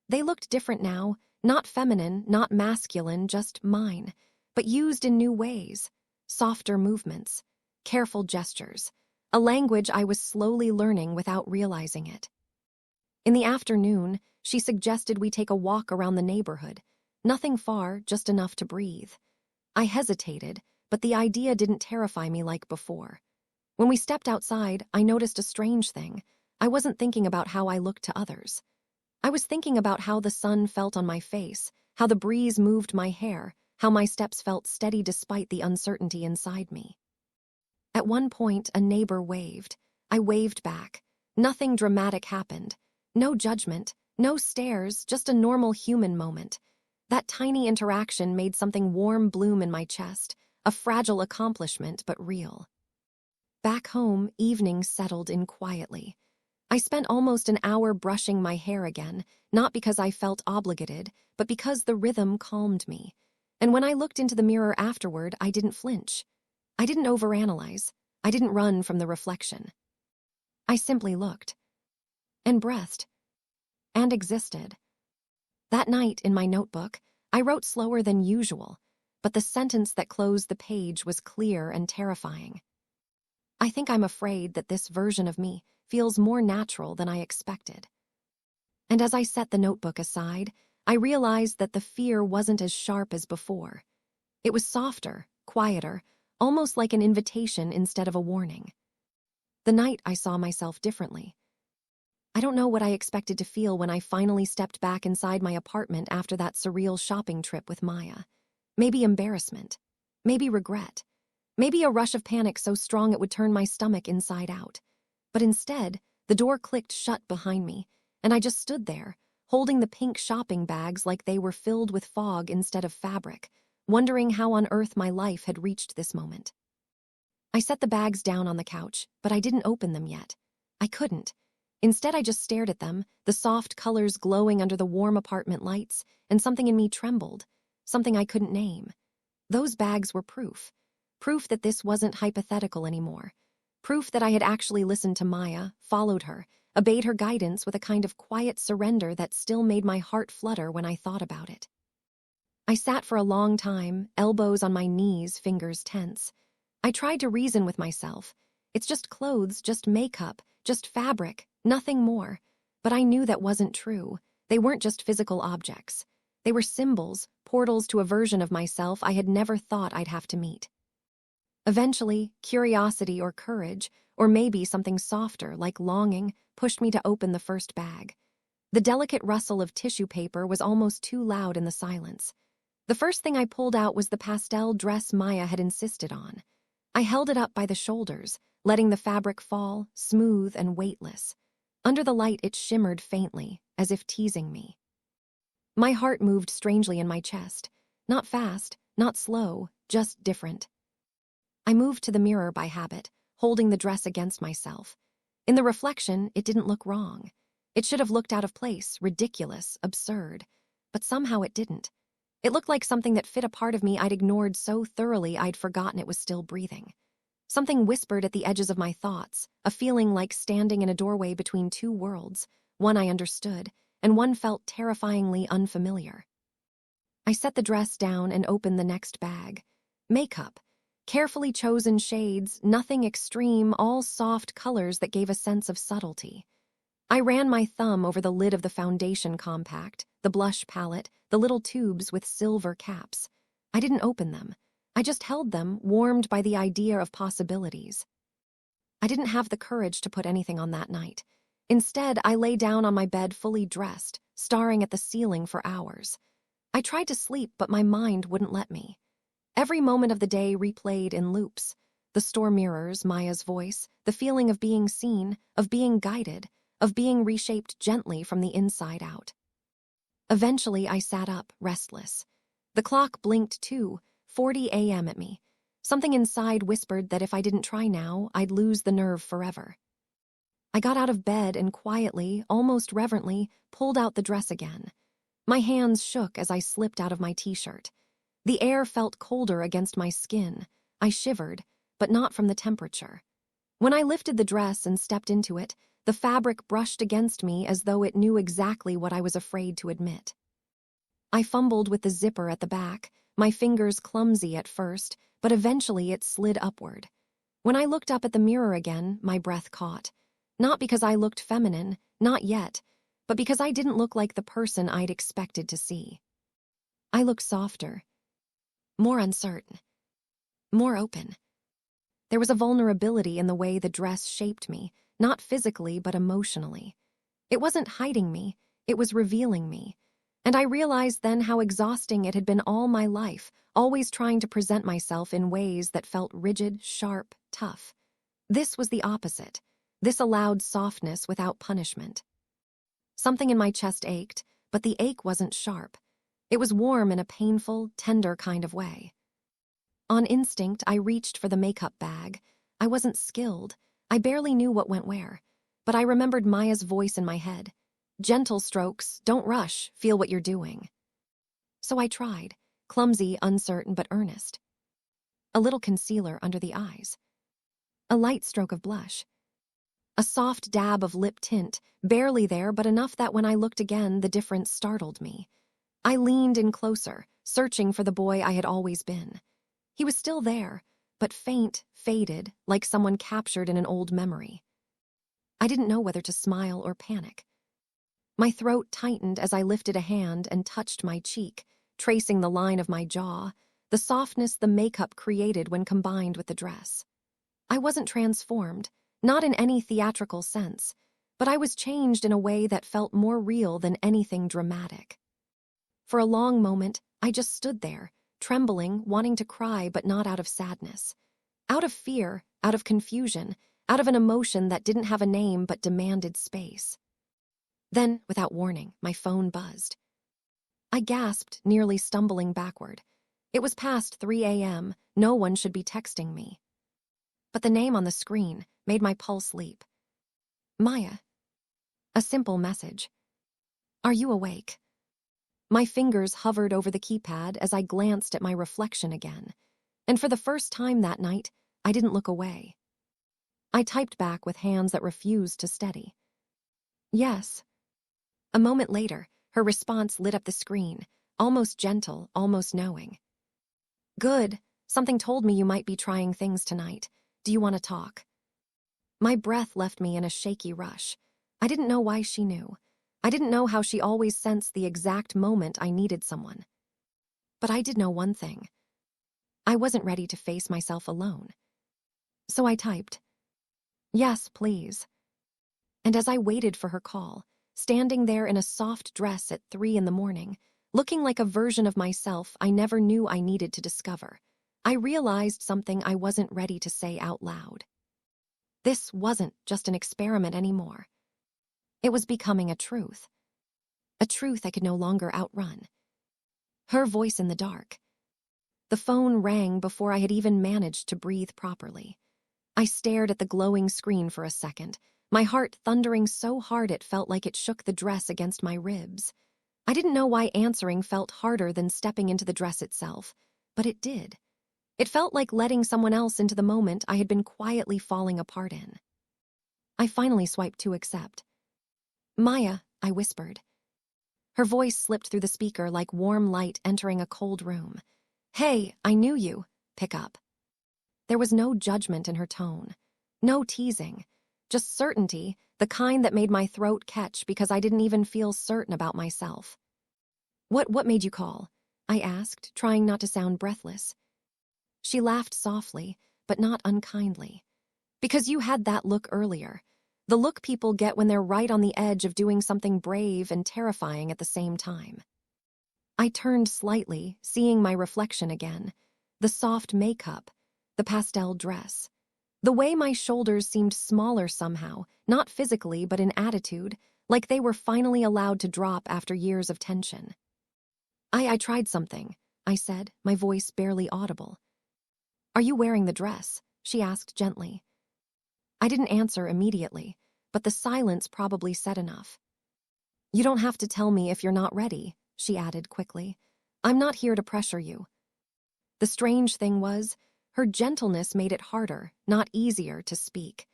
[SPEAKER 1] They looked different now, not feminine, not masculine, just mine, but used in new ways, softer movements, careful gestures, a language I was slowly learning without realizing it. In the afternoon, she suggested we take a walk around the neighborhood, nothing far, just enough to breathe. I hesitated, but the idea didn't terrify me like before. When we stepped outside, I noticed a strange thing. I wasn't thinking about how I looked to others. I was thinking about how the sun felt on my face, how the breeze moved my hair, how my steps felt steady despite the uncertainty inside me. At one point, a neighbor waved. I waved back. Nothing dramatic happened. No judgment, no stares, just a normal human moment. That tiny interaction made something warm bloom in my chest, a fragile accomplishment but real. Back home, evenings settled in quietly. I spent almost an hour brushing my hair again, not because I felt obligated, but because the rhythm calmed me. And when I looked into the mirror afterward, I didn't flinch. I didn't overanalyze. I didn't run from the reflection. I simply looked. And breathed. And existed. That night, in my notebook, I wrote slower than usual, but the sentence that closed the page was clear and terrifying. I think I'm afraid that this version of me feels more natural than I expected. And as I set the notebook aside, I realized that the fear wasn't as sharp as before. It was softer, quieter, almost like an invitation instead of a warning. The night I saw myself differently. I don't know what I expected to feel when I finally stepped back inside my apartment after that surreal shopping trip with Maya. Maybe embarrassment. Maybe regret. Maybe a rush of panic so strong it would turn my stomach inside out. But instead, the door clicked shut behind me, and I just stood there, holding the pink shopping bags like they were filled with fog instead of fabric, wondering how on earth my life had reached this moment. I set the bags down on the couch, but I didn't open them yet. I couldn't. Instead, I just stared at them, the soft colors glowing under the warm apartment lights, and something in me trembled, something I couldn't name. Those bags were proof. Proof that this wasn't hypothetical anymore. Proof that I had actually listened to Maya, followed her, obeyed her guidance with a kind of quiet surrender that still made my heart flutter when I thought about it. I sat for a long time, elbows on my knees, fingers tense. I tried to reason with myself. It's just clothes, just makeup, just fabric, nothing more. But I knew that wasn't true. They weren't just physical objects. They were symbols, portals to a version of myself I had never thought I'd have to meet. Eventually, curiosity or courage, or maybe something softer like longing, pushed me to open the first bag. The delicate rustle of tissue paper was almost too loud in the silence. The first thing I pulled out was the pastel dress Maya had insisted on. I held it up by the shoulders, letting the fabric fall, smooth and weightless. Under the light, it shimmered faintly, as if teasing me. My heart moved strangely in my chest. Not fast, not slow, just different. I moved to the mirror by habit, holding the dress against myself. In the reflection, it didn't look wrong. It should have looked out of place, ridiculous, absurd. But somehow it didn't. It looked like something that fit a part of me I'd ignored so thoroughly I'd forgotten it was still breathing. Something whispered at the edges of my thoughts, a feeling like standing in a doorway between two worlds, one I understood, and one felt terrifyingly unfamiliar. I set the dress down and opened the next bag. Makeup. Carefully chosen shades, nothing extreme, all soft colors that gave a sense of subtlety. I ran my thumb over the lid of the foundation compact, the blush palette, the little tubes with silver caps. I didn't open them. I just held them, warmed by the idea of possibilities. I didn't have the courage to put anything on that night. Instead, I lay down on my bed fully dressed, staring at the ceiling for hours. I tried to sleep, but my mind wouldn't let me. Every moment of the day replayed in loops. The store mirrors, Maya's voice, the feeling of being seen, of being guided, of being reshaped gently from the inside out. Eventually, I sat up, restless. The clock blinked 2:40 a.m. at me. Something inside whispered that if I didn't try now, I'd lose the nerve forever. I got out of bed and quietly, almost reverently, pulled out the dress again. My hands shook as I slipped out of my t-shirt. The air felt colder against my skin. I shivered, but not from the temperature. When I lifted the dress and stepped into it, the fabric brushed against me as though it knew exactly what I was afraid to admit. I fumbled with the zipper at the back, my fingers clumsy at first, but eventually it slid upward. When I looked up at the mirror again, my breath caught. Not because I looked feminine, not yet, but because I didn't look like the person I'd expected to see. I looked softer, more uncertain, more open. There was a vulnerability in the way the dress shaped me, not physically but emotionally. It wasn't hiding me, it was revealing me. And I realized then how exhausting it had been all my life, always trying to present myself in ways that felt rigid, sharp, tough. This was the opposite. This allowed softness without punishment. Something in my chest ached, but the ache wasn't sharp. It was warm in a painful, tender kind of way. On instinct, I reached for the makeup bag. I wasn't skilled. I barely knew what went where. But I remembered Maya's voice in my head. Gentle strokes, don't rush, feel what you're doing. So I tried, clumsy, uncertain, but earnest. A little concealer under the eyes. A light stroke of blush. A soft dab of lip tint, barely there, but enough that when I looked again, the difference startled me. I leaned in closer, searching for the boy I had always been. He was still there, but faint, faded, like someone captured in an old memory. I didn't know whether to smile or panic. My throat tightened as I lifted a hand and touched my cheek, tracing the line of my jaw, the softness the makeup created when combined with the dress. I wasn't transformed, not in any theatrical sense, but I was changed in a way that felt more real than anything dramatic. For a long moment, I just stood there, trembling, wanting to cry but not out of sadness. Out of fear, out of confusion, out of an emotion that didn't have a name but demanded space. Then, without warning, my phone buzzed. I gasped, nearly stumbling backward. It was past 3 a.m., no one should be texting me. But the name on the screen made my pulse leap. Maya. A simple message. Are you awake? My fingers hovered over the keypad as I glanced at my reflection again, and for the first time that night, I didn't look away. I typed back with hands that refused to steady. Yes. A moment later, her response lit up the screen, almost gentle, almost knowing. Good. Something told me you might be trying things tonight. Do you want to talk? My breath left me in a shaky rush. I didn't know why she knew. I didn't know how she always sensed the exact moment I needed someone. But I did know one thing. I wasn't ready to face myself alone. So I typed, yes, please. And as I waited for her call, standing there in a soft dress at 3 a.m, looking like a version of myself I never knew I needed to discover, I realized something I wasn't ready to say out loud. This wasn't just an experiment anymore. It was becoming a truth I could no longer outrun. Her voice in the dark. The phone rang before I had even managed to breathe properly. I stared at the glowing screen for a second, my heart thundering so hard it felt like it shook the dress against my ribs. I didn't know why answering felt harder than stepping into the dress itself, but it did. It felt like letting someone else into the moment I had been quietly falling apart in. I finally swiped to accept. Maya, I whispered. Her voice slipped through the speaker like warm light entering a cold room. Hey, I knew you. Pick up. There was no judgment in her tone. No teasing. Just certainty, the kind that made my throat catch because I didn't even feel certain about myself. What made you call? I asked, trying not to sound breathless. She laughed softly, but not unkindly. Because you had that look earlier. The look people get when they're right on the edge of doing something brave and terrifying at the same time. I turned slightly, seeing my reflection again. The soft makeup, the pastel dress. The way my shoulders seemed smaller somehow, not physically but in attitude, like they were finally allowed to drop after years of tension. I tried something, I said, my voice barely audible. Are you wearing the dress? She asked gently. I didn't answer immediately, but the silence probably said enough. You don't have to tell me if you're not ready, she added quickly. I'm not here to pressure you. The strange thing was, her gentleness made it harder, not easier, to speak.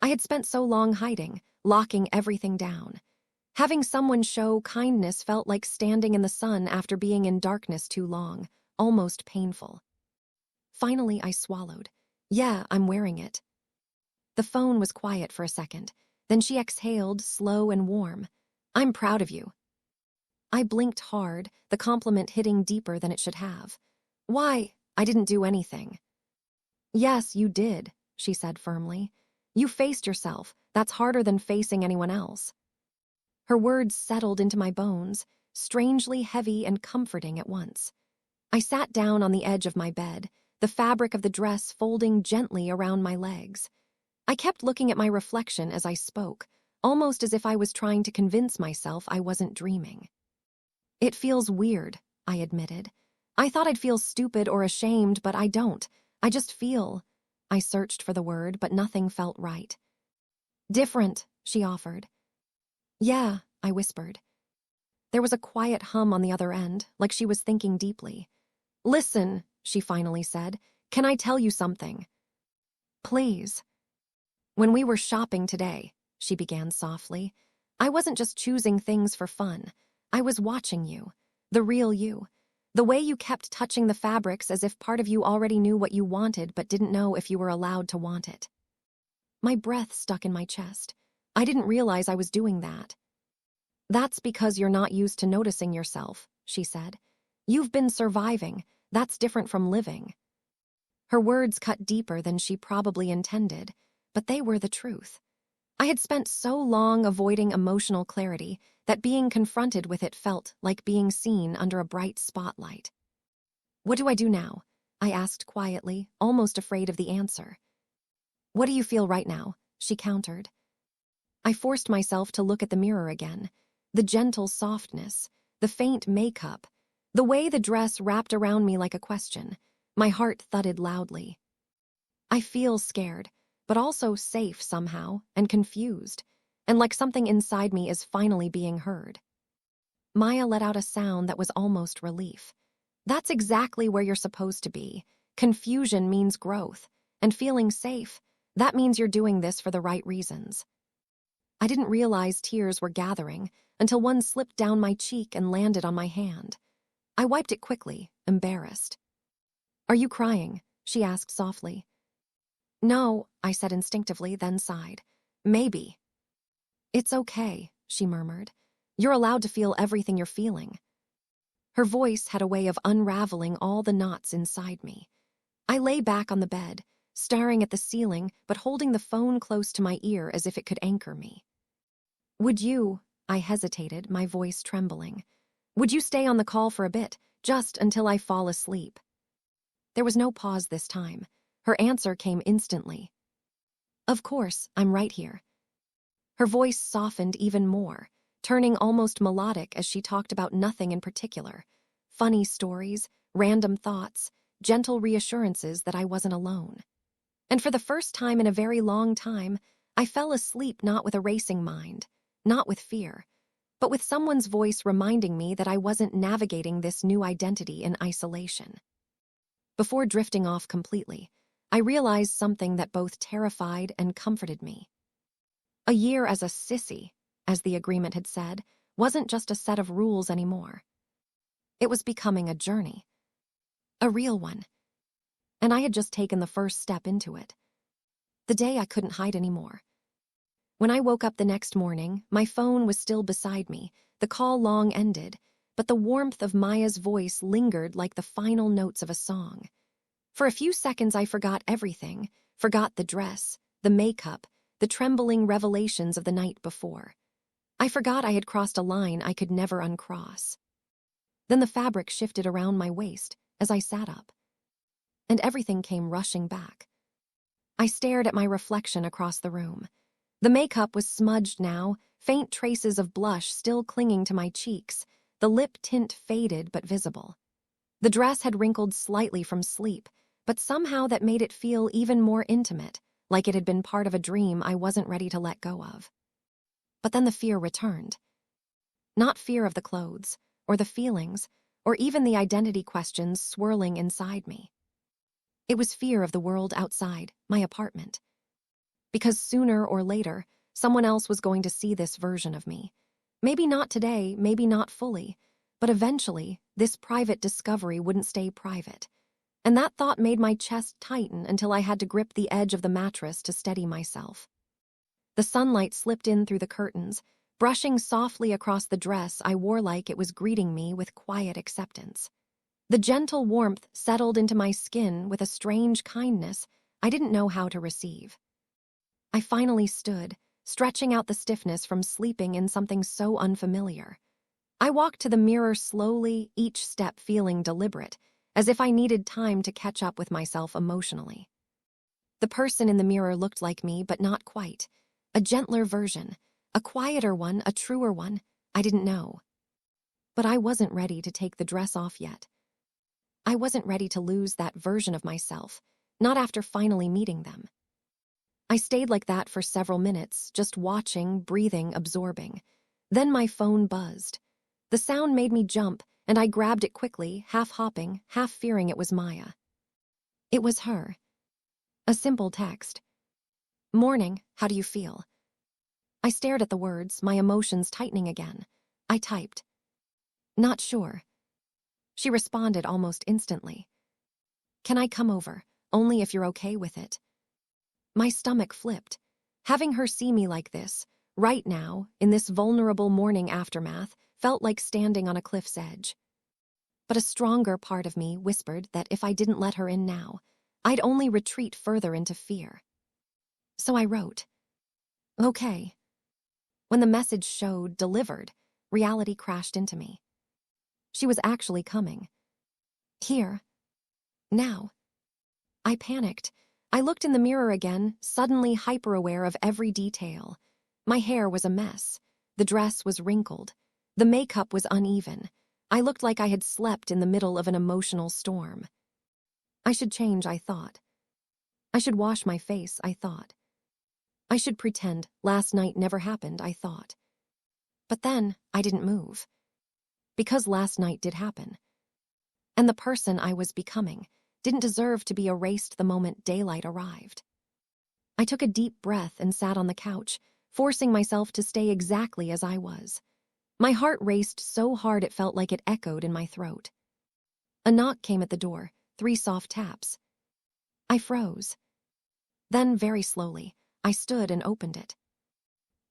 [SPEAKER 1] I had spent so long hiding, locking everything down. Having someone show kindness felt like standing in the sun after being in darkness too long, almost painful. Finally, I swallowed. Yeah, I'm wearing it. The phone was quiet for a second. Then she exhaled, slow and warm. I'm proud of you. I blinked hard, the compliment hitting deeper than it should have. Why? I didn't do anything. Yes, you did, she said firmly. You faced yourself. That's harder than facing anyone else. Her words settled into my bones, strangely heavy and comforting at once. I sat down on the edge of my bed, the fabric of the dress folding gently around my legs. I kept looking at my reflection as I spoke, almost as if I was trying to convince myself I wasn't dreaming. It feels weird, I admitted. I thought I'd feel stupid or ashamed, but I don't. I just feel. I searched for the word, but nothing felt right. Different, she offered. Yeah, I whispered. There was a quiet hum on the other end, like she was thinking deeply. Listen, she finally said. Can I tell you something? Please. When we were shopping today, she began softly, I wasn't just choosing things for fun. I was watching you, the real you. The way you kept touching the fabrics as if part of you already knew what you wanted but didn't know if you were allowed to want it. My breath stuck in my chest. I didn't realize I was doing that. That's because you're not used to noticing yourself, she said. You've been surviving. That's different from living. Her words cut deeper than she probably intended, but they were the truth. I had spent so long avoiding emotional clarity that being confronted with it felt like being seen under a bright spotlight. What do I do now? I asked quietly, almost afraid of the answer. What do you feel right now? She countered. I forced myself to look at the mirror again. The gentle softness, the faint makeup, the way the dress wrapped around me like a question. My heart thudded loudly. I feel scared, but also safe somehow, and confused, and like something inside me is finally being heard. Maya let out a sound that was almost relief. That's exactly where you're supposed to be. Confusion means growth, and feeling safe, that means you're doing this for the right reasons. I didn't realize tears were gathering until one slipped down my cheek and landed on my hand. I wiped it quickly, embarrassed. Are you crying? She asked softly. No, I said instinctively, then sighed. Maybe. It's okay, she murmured. You're allowed to feel everything you're feeling. Her voice had a way of unraveling all the knots inside me. I lay back on the bed, staring at the ceiling but holding the phone close to my ear as if it could anchor me. Would you, I hesitated, my voice trembling, would you stay on the call for a bit, just until I fall asleep? There was no pause this time. Her answer came instantly. Of course, I'm right here. Her voice softened even more, turning almost melodic as she talked about nothing in particular. Funny stories, random thoughts, gentle reassurances that I wasn't alone. And for the first time in a very long time, I fell asleep not with a racing mind, not with fear, but with someone's voice reminding me that I wasn't navigating this new identity in isolation. Before drifting off completely, I realized something that both terrified and comforted me. A year as a sissy, as the agreement had said, wasn't just a set of rules anymore. It was becoming a journey. A real one. And I had just taken the first step into it. The day I couldn't hide anymore. When I woke up the next morning, my phone was still beside me, the call long ended, but the warmth of Maya's voice lingered like the final notes of a song. For a few seconds I forgot everything, forgot the dress, the makeup, the trembling revelations of the night before. I forgot I had crossed a line I could never uncross. Then the fabric shifted around my waist as I sat up. and everything came rushing back. I stared at my reflection across the room. The makeup was smudged now, faint traces of blush still clinging to my cheeks, the lip tint faded but visible. The dress had wrinkled slightly from sleep, but somehow that made it feel even more intimate, like it had been part of a dream I wasn't ready to let go of. But then the fear returned. Not fear of the clothes, or the feelings, or even the identity questions swirling inside me. It was fear of the world outside, my apartment. Because sooner or later, someone else was going to see this version of me. Maybe not today, maybe not fully, but eventually, this private discovery wouldn't stay private. And that thought made my chest tighten until I had to grip the edge of the mattress to steady myself. The sunlight slipped in through the curtains, brushing softly across the dress I wore like it was greeting me with quiet acceptance. The gentle warmth settled into my skin with a strange kindness I didn't know how to receive. I finally stood, stretching out the stiffness from sleeping in something so unfamiliar. I walked to the mirror slowly, each step feeling deliberate, as if I needed time to catch up with myself emotionally. The person in the mirror looked like me, but not quite. A gentler version, a quieter one, a truer one, I didn't know. But I wasn't ready to take the dress off yet. I wasn't ready to lose that version of myself, not after finally meeting them. I stayed like that for several minutes, just watching, breathing, absorbing. Then my phone buzzed. The sound made me jump, and I grabbed it quickly, half hopping, half fearing it was Maya. It was her. A simple text. "Morning, how do you feel?" I stared at the words, my emotions tightening again. I typed, "Not sure." She responded almost instantly. "Can I come over? Only if you're okay with it." My stomach flipped. Having her see me like this, right now, in this vulnerable morning aftermath, felt like standing on a cliff's edge. But a stronger part of me whispered that if I didn't let her in now, I'd only retreat further into fear. So I wrote, "Okay." When the message showed delivered, reality crashed into me. She was actually coming. Here. Now. I panicked. I looked in the mirror again, suddenly hyper-aware of every detail. My hair was a mess. The dress was wrinkled. The makeup was uneven. I looked like I had slept in the middle of an emotional storm. I should change, I thought. I should wash my face, I thought. I should pretend last night never happened, I thought. But then I didn't move. Because last night did happen. And the person I was becoming didn't deserve to be erased the moment daylight arrived. I took a deep breath and sat on the couch, forcing myself to stay exactly as I was. My heart raced so hard it felt like it echoed in my throat. A knock came at the door, 3 soft taps. I froze. Then, very slowly, I stood and opened it.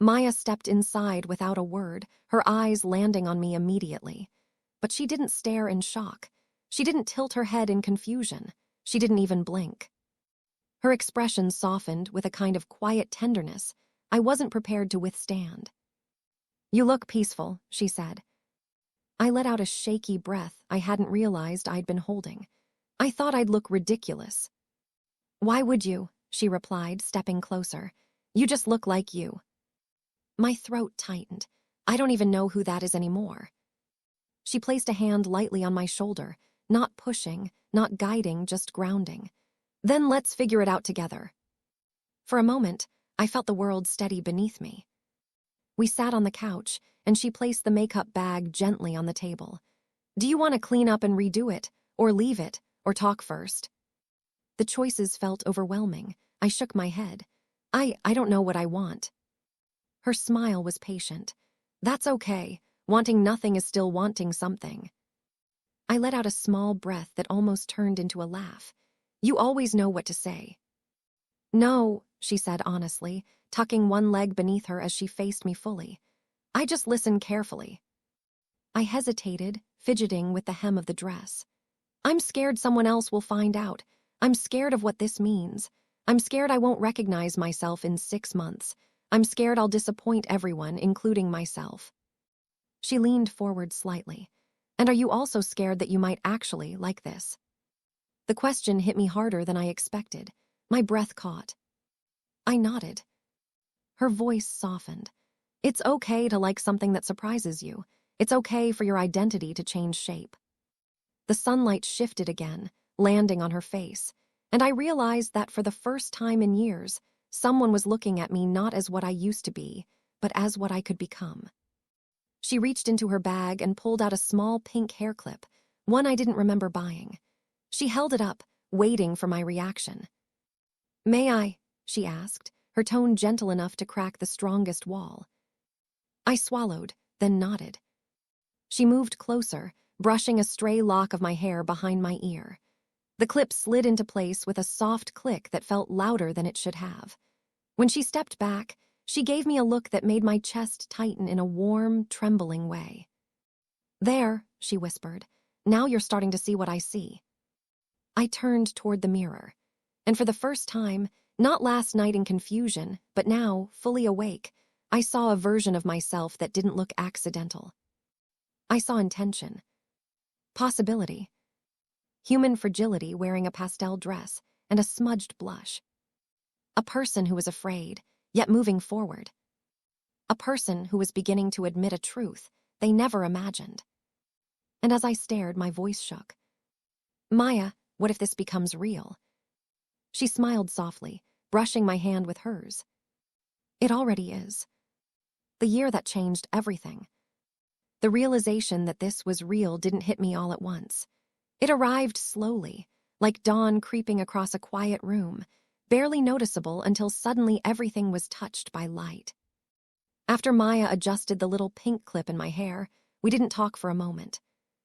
[SPEAKER 1] Maya stepped inside without a word, her eyes landing on me immediately. But she didn't stare in shock. She didn't tilt her head in confusion. She didn't even blink. Her expression softened with a kind of quiet tenderness I wasn't prepared to withstand. "You look peaceful," she said. I let out a shaky breath I hadn't realized I'd been holding. I thought I'd look ridiculous. "Why would you?" she replied, stepping closer. "You just look like you." My throat tightened. I don't even know who that is anymore. She placed a hand lightly on my shoulder, not pushing, not guiding, just grounding. "Then let's figure it out together." For a moment, I felt the world steady beneath me. We sat on the couch, and she placed the makeup bag gently on the table. "Do you want to clean up and redo it, or leave it, or talk first?" The choices felt overwhelming. I shook my head. I don't know what I want." Her smile was patient. "That's okay. Wanting nothing is still wanting something." I let out a small breath that almost turned into a laugh. "You always know what to say." "No," she said honestly, tucking one leg beneath her as she faced me fully. "I just listen carefully." I hesitated, fidgeting with the hem of the dress. "I'm scared someone else will find out. I'm scared of what this means. I'm scared I won't recognize myself in 6 months. I'm scared I'll disappoint everyone, including myself." She leaned forward slightly. "And are you also scared that you might actually like this?" The question hit me harder than I expected. My breath caught. I nodded. Her voice softened. It's okay to like something that surprises you. It's okay for your identity to change shape. The sunlight shifted again, landing on her face, and I realized that for the first time in years, someone was looking at me not as what I used to be, but as what I could become. She reached into her bag and pulled out a small pink hair clip, one I didn't remember buying. She held it up, waiting for my reaction. "May I?" she asked, her tone gentle enough to crack the strongest wall. I swallowed, then nodded. She moved closer, brushing a stray lock of my hair behind my ear. The clip slid into place with a soft click that felt louder than it should have. When she stepped back, she gave me a look that made my chest tighten in a warm, trembling way. "There," she whispered. "Now you're starting to see what I see." I turned toward the mirror, and for the first time, not last night in confusion, but now, fully awake, I saw a version of myself that didn't look accidental. I saw intention. Possibility. Human fragility wearing a pastel dress and a smudged blush. A person who was afraid, yet moving forward. A person who was beginning to admit a truth they never imagined. And as I stared, my voice shook. "Maya, what if this becomes real?" She smiled softly, brushing my hand with hers. "It already is." The year that changed everything. The realization that this was real didn't hit me all at once. It arrived slowly, like dawn creeping across a quiet room, barely noticeable until suddenly everything was touched by light. After Maya adjusted the little pink clip in my hair, we didn't talk for a moment.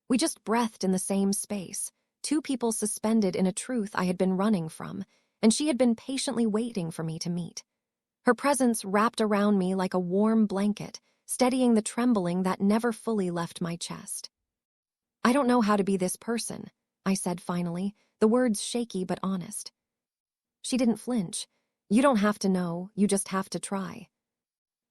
[SPEAKER 1] We just breathed in the same space, two people suspended in a truth I had been running from, and she had been patiently waiting for me to meet. Her presence wrapped around me like a warm blanket, steadying the trembling that never fully left my chest. "I don't know how to be this person," I said finally, the words shaky but honest. She didn't flinch. "You don't have to know, you just have to try."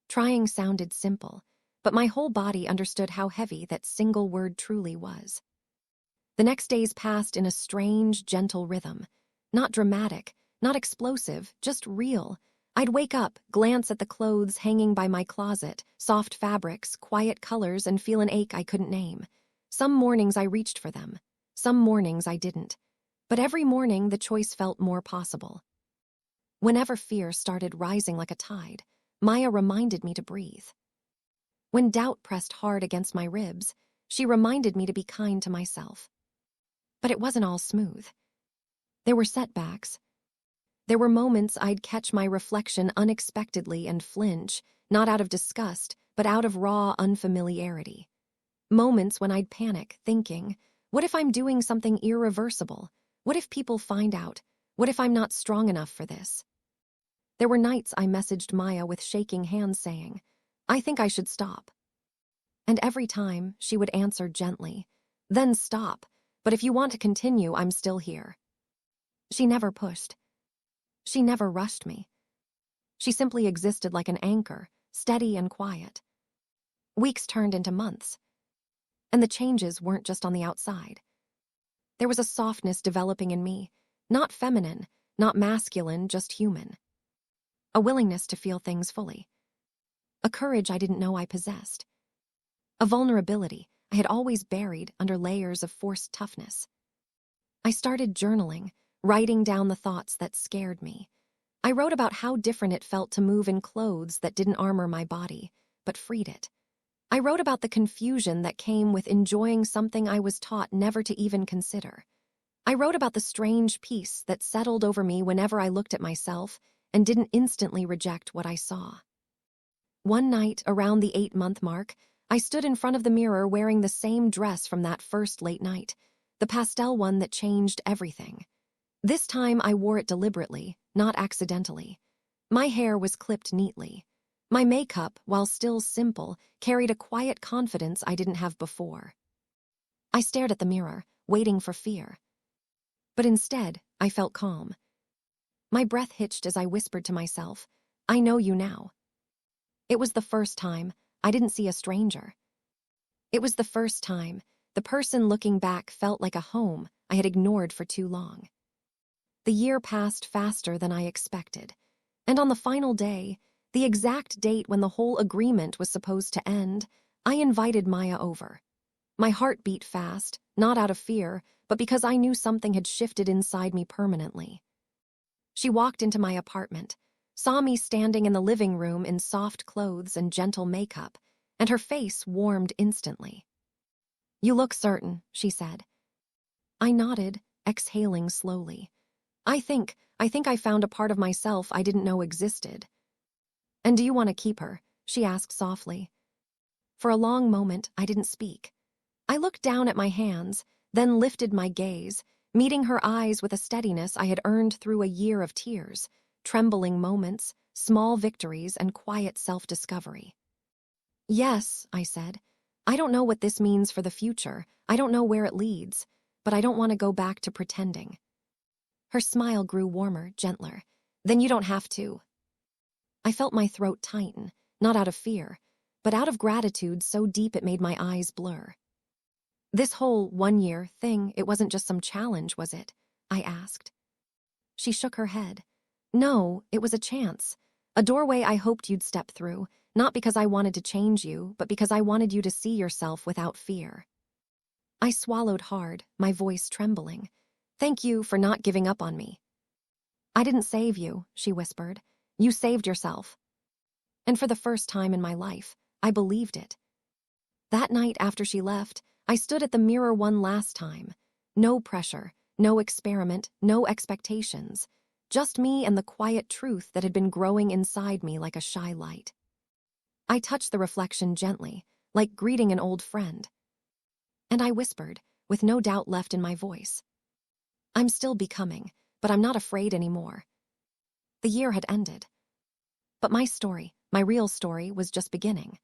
[SPEAKER 1] Trying sounded simple, but my whole body understood how heavy that single word truly was. The next days passed in a strange, gentle rhythm. Not dramatic, not explosive, just real. I'd wake up, glance at the clothes hanging by my closet, soft fabrics, quiet colors, and feel an ache I couldn't name. Some mornings I reached for them. Some mornings I didn't. But every morning the choice felt more possible. Whenever fear started rising like a tide, Maya reminded me to breathe. When doubt pressed hard against my ribs, she reminded me to be kind to myself. But it wasn't all smooth. There were setbacks. There were moments I'd catch my reflection unexpectedly and flinch, not out of disgust, but out of raw unfamiliarity. Moments when I'd panic, thinking, what if I'm doing something irreversible? What if people find out? What if I'm not strong enough for this? There were nights I messaged Maya with shaking hands saying, "I think I should stop." And every time, she would answer gently, "Then stop, but if you want to continue, I'm still here." She never pushed. She never rushed me. She simply existed like an anchor, steady and quiet. Weeks turned into months. And the changes weren't just on the outside. There was a softness developing in me, not feminine, not masculine, just human. A willingness to feel things fully. A courage I didn't know I possessed. A vulnerability I had always buried under layers of forced toughness. I started journaling, writing down the thoughts that scared me. I wrote about how different it felt to move in clothes that didn't armor my body, but freed it. I wrote about the confusion that came with enjoying something I was taught never to even consider. I wrote about the strange peace that settled over me whenever I looked at myself and didn't instantly reject what I saw. One night, around the 8-month mark, I stood in front of the mirror wearing the same dress from that first late night, the pastel one that changed everything. This time I wore it deliberately, not accidentally. My hair was clipped neatly. My makeup, while still simple, carried a quiet confidence I didn't have before. I stared at the mirror, waiting for fear. But instead, I felt calm. My breath hitched as I whispered to myself, "I know you now." It was the first time I didn't see a stranger. It was the first time the person looking back felt like a home I had ignored for too long. The year passed faster than I expected, and on the final day, the exact date when the whole agreement was supposed to end, I invited Maya over. My heart beat fast, not out of fear, but because I knew something had shifted inside me permanently. She walked into my apartment, saw me standing in the living room in soft clothes and gentle makeup, and her face warmed instantly. "You look certain," she said. I nodded, exhaling slowly. I think I found a part of myself I didn't know existed." "And do you want to keep her?" she asked softly. For a long moment, I didn't speak. I looked down at my hands, then lifted my gaze, meeting her eyes with a steadiness I had earned through a year of tears, trembling moments, small victories, and quiet self-discovery. "Yes," I said. "I don't know what this means for the future. I don't know where it leads, but I don't want to go back to pretending." Her smile grew warmer, gentler. "Then you don't have to." I felt my throat tighten, not out of fear, but out of gratitude so deep it made my eyes blur. "This whole 1-year thing, it wasn't just some challenge, was it?" I asked. She shook her head. "No, it was a chance. A doorway I hoped you'd step through, not because I wanted to change you, but because I wanted you to see yourself without fear." I swallowed hard, my voice trembling. "Thank you for not giving up on me." "I didn't save you," she whispered. "You saved yourself." And for the first time in my life, I believed it. That night after she left, I stood at the mirror one last time. No pressure, no experiment, no expectations. Just me and the quiet truth that had been growing inside me like a shy light. I touched the reflection gently, like greeting an old friend. And I whispered, with no doubt left in my voice, "I'm still becoming, but I'm not afraid anymore." The year had ended. But my story, my real story, was just beginning.